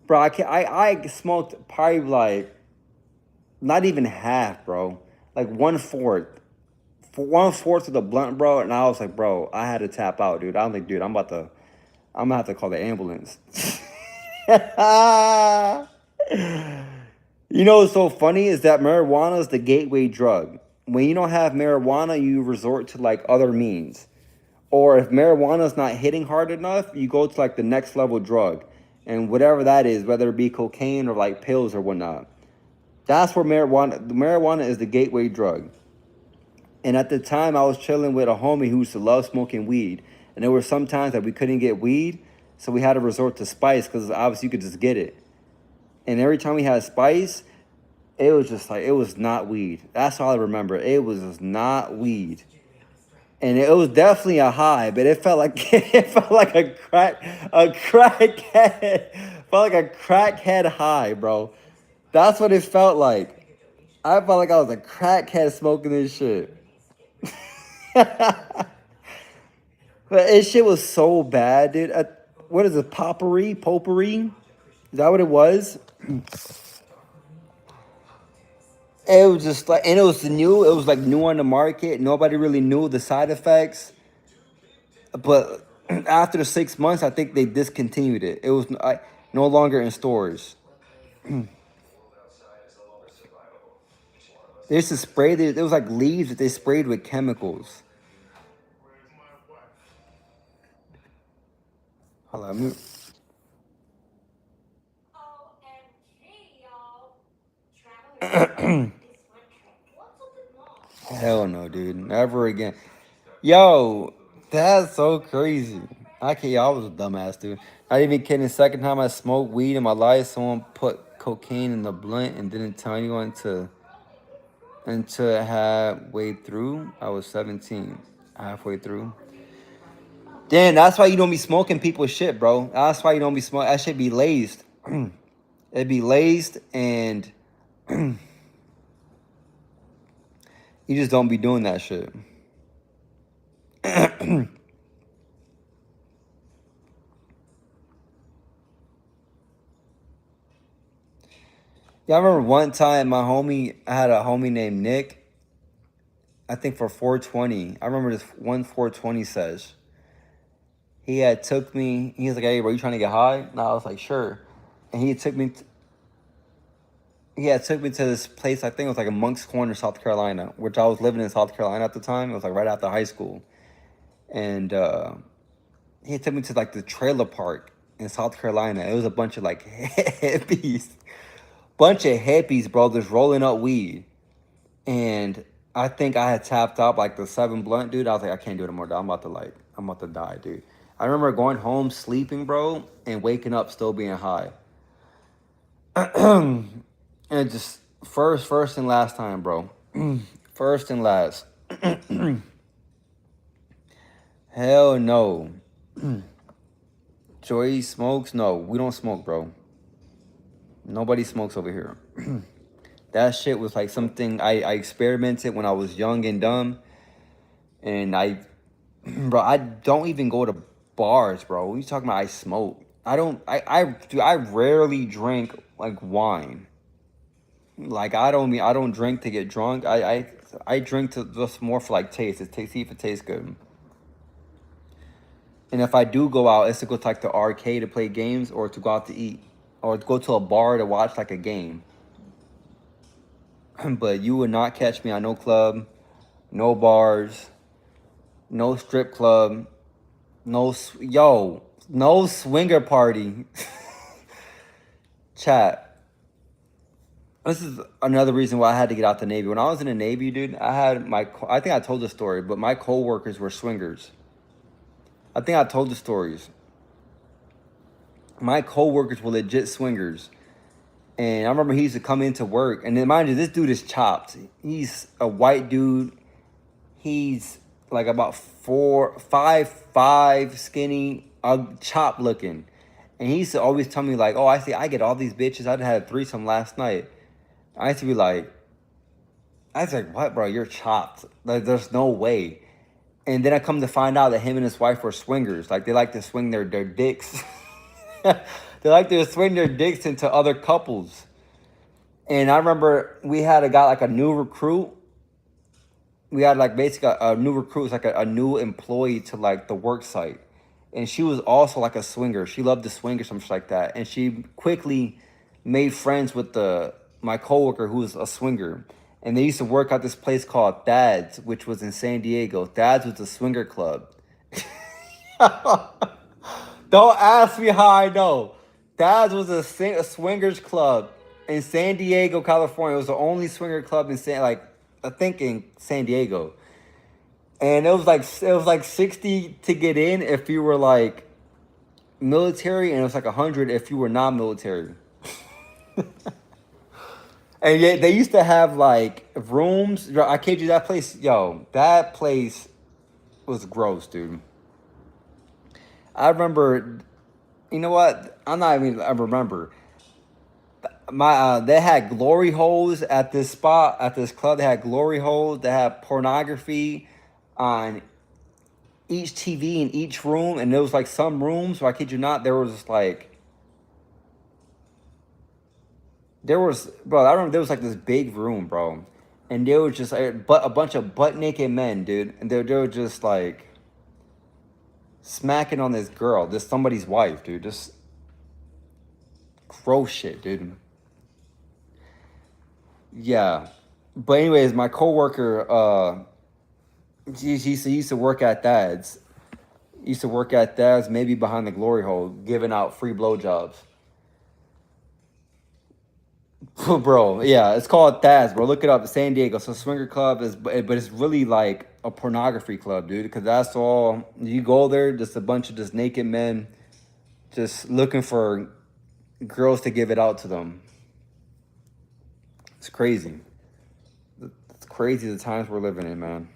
Bro, I smoked probably like not even half, bro. Like 1/4. For 1/4 of the blunt, bro. And I was like, bro, I had to tap out, dude. I'm like, dude, I'm gonna have to call the ambulance. You know what's so funny is that marijuana is the gateway drug. When you don't have marijuana, you resort to like other means. Or if marijuana is not hitting hard enough, you go to like the next level drug. And whatever that is, whether it be cocaine or like pills or whatnot. That's where marijuana is the gateway drug. And at the time, I was chilling with a homie who used to love smoking weed. And there were some times that we couldn't get weed, so we had to resort to spice because obviously you could just get it. And every time we had spice, it was just like, it was not weed. That's all I remember. It was just not weed. And it was definitely a high, but it felt like it felt like a crackhead, felt like a crackhead high, bro. That's what it felt like. I felt like I was a crackhead smoking this shit. But this shit was so bad, dude. What is it? Potpourri? Is that what it was? It was just like, and it was new. It was like new on the market. Nobody really knew the side effects. But after the 6 months, I think they discontinued it. It was no longer in stores. They used to spray. It was like leaves that they sprayed with chemicals. Hold on. Hell no, dude. Never again. Yo, that's so crazy. I can't. I was a dumbass, dude. Not even kidding. Second time I smoked weed in my life, someone put cocaine in the blunt and didn't tell anyone until it had way through. I was 17, halfway through. Damn, that's why you don't be smoking people's shit, bro. That's why you don't be smoking. That shit be laced. It'd be laced and you just don't be doing that shit. Yeah, I remember one time I had a homie named Nick, I think for 420. I remember this one 420 says. He had took me, he was like, hey, bro, you trying to get high? And I was like, sure. And he had took me to this place, I think it was like a Monk's Corner, South Carolina, which I was living in South Carolina at the time. It was like right after high school. And he took me to like the trailer park in South Carolina. It was a bunch of like hippies. Bunch of hippies, bro, just rolling up weed. And I think I had tapped out like the 7 blunt, dude. I was like, I can't do it anymore, dude. I'm about to die, dude. I remember going home, sleeping, bro, and waking up still being high. And just first and last time, bro. First and last. Hell no. Joy smokes? No, we don't smoke, bro. Nobody smokes over here. That shit was like something I experimented when I was young and dumb. And bro, I don't even go to bars, bro. What you talking about? I smoke. I rarely drink like wine. Like I don't drink to get drunk. I drink to just more for like taste. See if it tastes good. And if I do go out, it's to go to like the arcade to play games or to go out to eat. Or go to a bar to watch like a game. But you would not catch me on no club, no bars, no strip club, yo, No swinger party. Chat. This is another reason why I had to get out the Navy. When I was in the Navy, dude, I think I told the story, but my co-workers were swingers. I think I told the stories. My co-workers were legit swingers. And I remember he used to come into work. And then, mind you, this dude is chopped. He's a white dude. He's like about 5'5", skinny, chopped looking. And he used to always tell me like, oh, I get all these bitches. I had a threesome last night. I used to be like, I was like, what, bro? You're chopped. Like, there's no way. And then I come to find out that him and his wife were swingers. Like, they like to swing their dicks. They like to swing their dicks into other couples. And I remember we had like a new recruit. We had like basically a new recruit. It's like a new employee to like the work site. And she was also like a swinger. She loved to swing or something like that. And she quickly made friends with my coworker who was a swinger. And they used to work at this place called Dad's, which was in San Diego. Dad's was a swinger club. Don't ask me how I know. Dad's was a swingers club in San Diego, California. It was the only swinger club in I think in San Diego. And it was like 60 to get in if you were like military, and it was like 100 if you were non-military. And yet they used to have like rooms. I kid you, that place was gross, dude. I remember, you know what? I remember. They had glory holes at this spot, at this club. They had glory holes. They had pornography on each TV in each room. And there was like some rooms where, I kid you not, I remember there was like this big room, bro. And there was just a bunch of butt naked men, dude. And they were just like smacking on this girl, this somebody's wife, dude. Just gross shit, dude. Yeah. But anyways, my coworker, he used to work at Dad's. Maybe behind the glory hole, giving out free blowjobs. Bro, yeah, it's called Dad's, bro. Look it up, San Diego. So swinger club but it's really like a pornography club, dude. Because that's all you go there, just a bunch of just naked men, just looking for girls to give it out to them. It's crazy. It's crazy the times we're living in, man.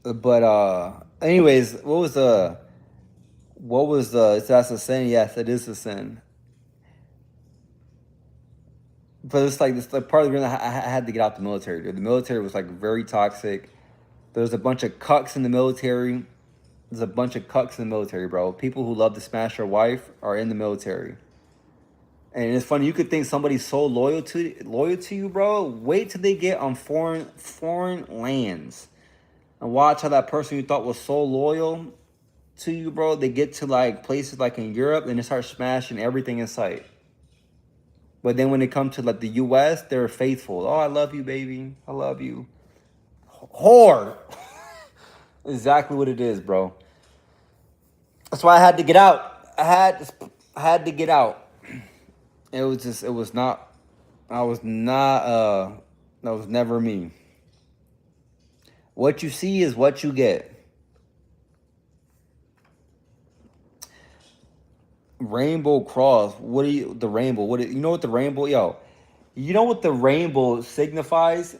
But anyways, what was that's a sin? Yes, it is a sin. But it's like part of the reason I had to get out the military, dude. The military was like very toxic. There's a bunch of cucks in the military. Bro. People who love to smash their wife are in the military. And it's funny, you could think somebody's so loyal to you, bro. Wait till they get on foreign lands. And watch how that person you thought was so loyal to you, bro, they get to like places like in Europe and they start smashing everything in sight. But then when they come to like the US, they're faithful. Oh, I love you, baby. I love you. Whore. Exactly what it is, bro. That's why I had to get out. I had to get out. That was never me. What you see is what you get. Rainbow cross. You know what the rainbow, you know what the rainbow signifies?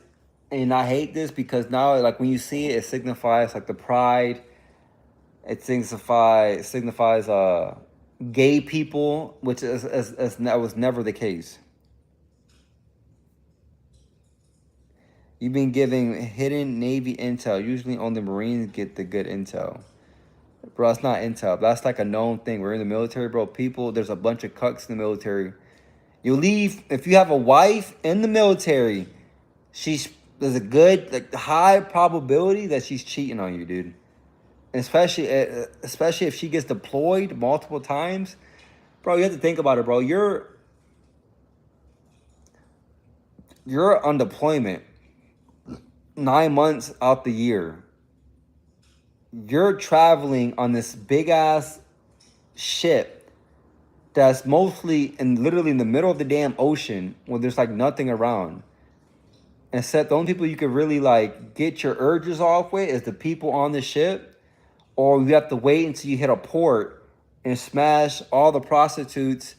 And I hate this because now, like, when you see it, it signifies like the pride. It signifies gay people, which that was never the case. You've been giving hidden Navy intel. Usually only Marines get the good intel. Bro, that's not intel. That's like a known thing. We're in the military, bro. There's a bunch of cucks in the military. You leave, if you have a wife in the military, there's a good, like, high probability that she's cheating on you, dude. Especially if she gets deployed multiple times. Bro, you have to think about it, bro. You're on deployment 9 months out the year. You're traveling on this big ass ship that's mostly and literally in the middle of the damn ocean where there's like nothing around. And the only people you could really like get your urges off with is the people on the ship, or you have to wait until you hit a port and smash all the prostitutes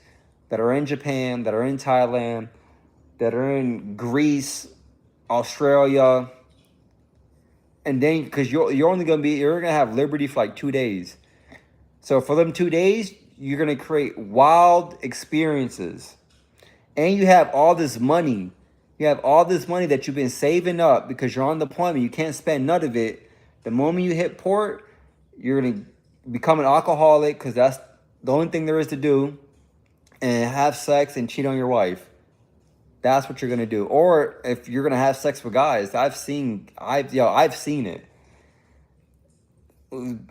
that are in Japan, that are in Thailand, that are in Greece, Australia, and then because you're gonna have liberty for like 2 days. So for them 2 days, you're gonna create wild experiences, and you have all this money. You have all this money that you've been saving up because you're on deployment. You can't spend none of it. The moment you hit port, you're gonna become an alcoholic because that's the only thing there is to do, and have sex and cheat on your wife. That's what you're gonna do. Or if you're gonna have sex with guys, I've seen it.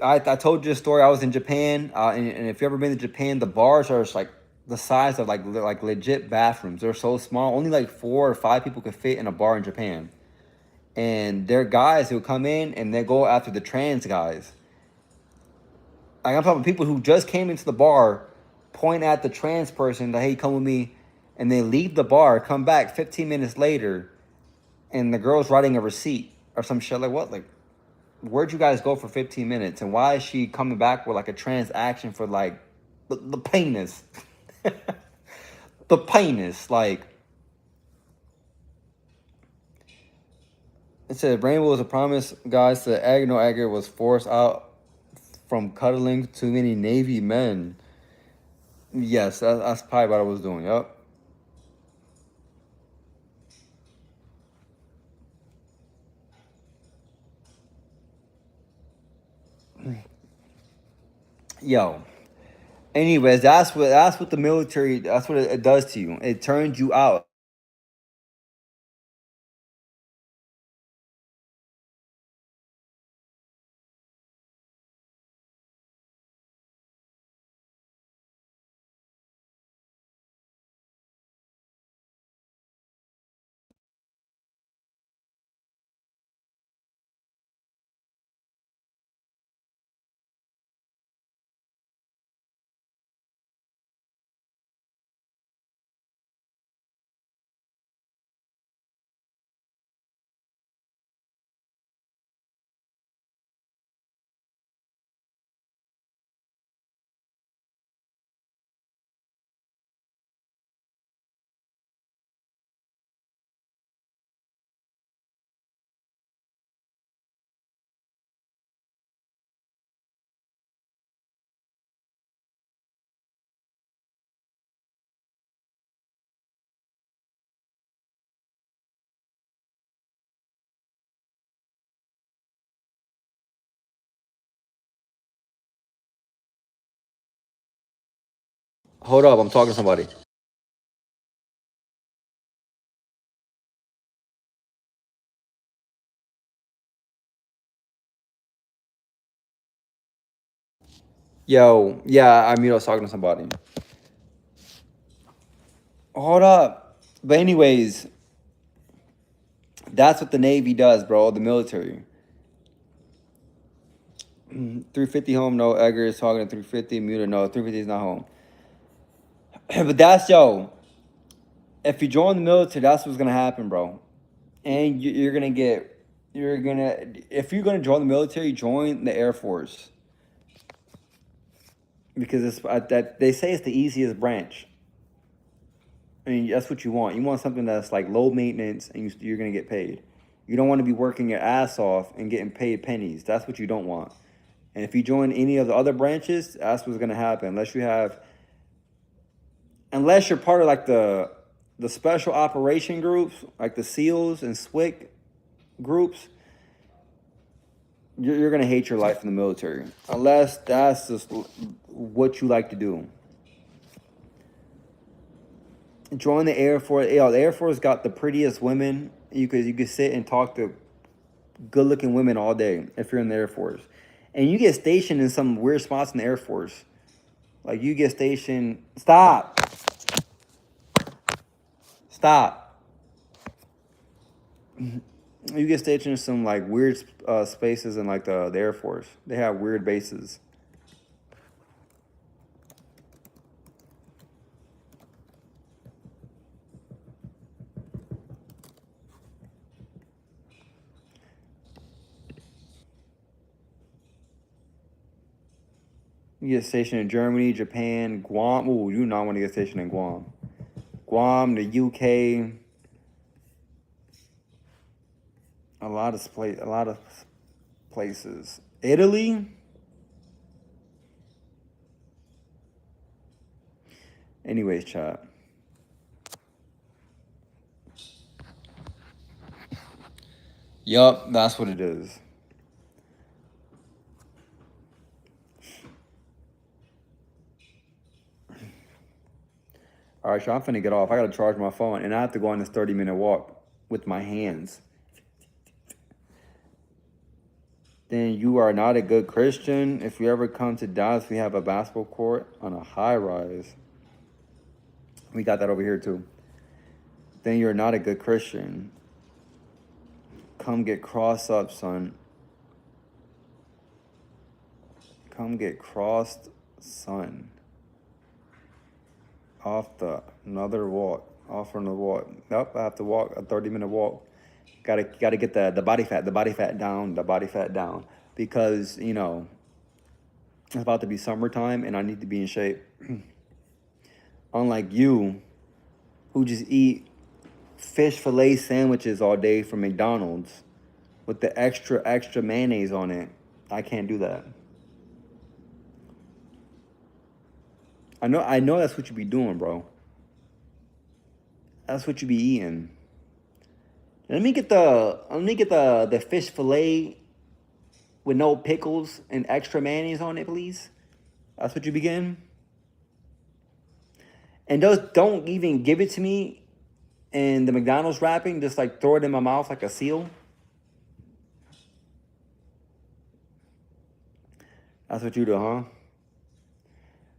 I told you a story. I was in Japan, and if you've ever been to Japan, the bars are just like the size of like legit bathrooms. They're so small. Only like 4 or 5 people could fit in a bar in Japan. And they're guys who come in and they go after the trans guys. Like, I'm talking people who just came into the bar, point at the trans person that, hey, come with me, and they leave the bar, come back 15 minutes later, and the girl's writing a receipt or some shit. Like, what? Like, where'd you guys go for 15 minutes? And why is she coming back with like a transaction for like the penis? The penis. Like, it said Rainbow was a promise, guys. The Edgar was forced out from cuddling too many Navy men. Yes, that's probably what I was doing. Yup. Yo. Anyways, that's what the military, that's what it does to you. It turns you out. Hold up, I'm talking to somebody. Yo, yeah, I was talking to somebody. Hold up. But anyways, that's what the Navy does, bro. The military. 350 home, no. Edgar is talking to 350. Muted, no. 350 is not home. But that's, yo, if you join the military, that's what's gonna happen, bro. And if you're gonna join the military, join the Air Force, because it's that they say it's the easiest branch. I mean, that's what you want. You want something that's like low maintenance, and you're gonna get paid. You don't want to be working your ass off and getting paid pennies. That's what you don't want. And if you join any of the other branches, that's what's gonna happen. Unless you're part of like the special operation groups, like the SEALs and SWIC groups, you're gonna hate your life in the military. Unless that's just what you like to do. Join the Air Force. Yo, the Air Force got the prettiest women. You could sit and talk to good-looking women all day if you're in the Air Force. And you get stationed in some weird spots in the Air Force. Like you get stationed. Stop. Stop. You get stationed in some like weird spaces in like the Air Force. They have weird bases. You get stationed in Germany, Japan, Guam. Ooh, you do not want to get stationed in Guam. Guam, the UK. A lot of places. Italy. Anyways, chat. Yup, that's what it is. All right, so I'm finna get off. I gotta charge my phone, and I have to go on this 30-minute walk with my hands. Then you are not a good Christian. If you ever come to Dallas, we have a basketball court on a high rise. We got that over here too. Then you're not a good Christian. Come get crossed up, son. Come get crossed, son. Off on another walk. Nope, I have to walk a 30-minute walk. Gotta get the body fat down. Because, you know, it's about to be summertime and I need to be in shape. Unlike you, who just eat fish fillet sandwiches all day from McDonald's with the extra mayonnaise on it. I can't do that. I know that's what you be doing, bro. That's what you be eating. Let me get the fish fillet with no pickles and extra mayonnaise on it, please. That's what you be getting. And don't even give it to me in the McDonald's wrapping. Just like throw it in my mouth like a seal. That's what you do, huh?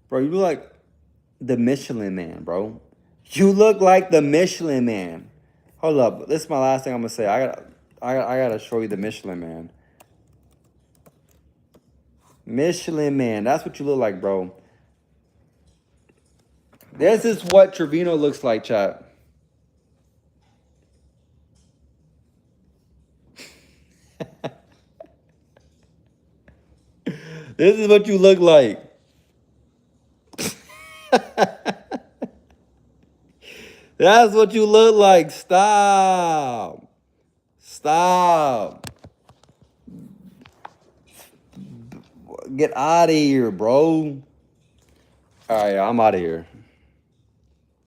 Bro, you look like the Michelin Man, bro. You look like the Michelin Man. Hold up. This is my last thing I'm gonna say. I gotta show you the Michelin Man. Michelin Man. That's what you look like, bro. This is what Trevino looks like, chat. This is what you look like. That's what you look like. Stop. Get out of here, bro. All right, I'm out of here.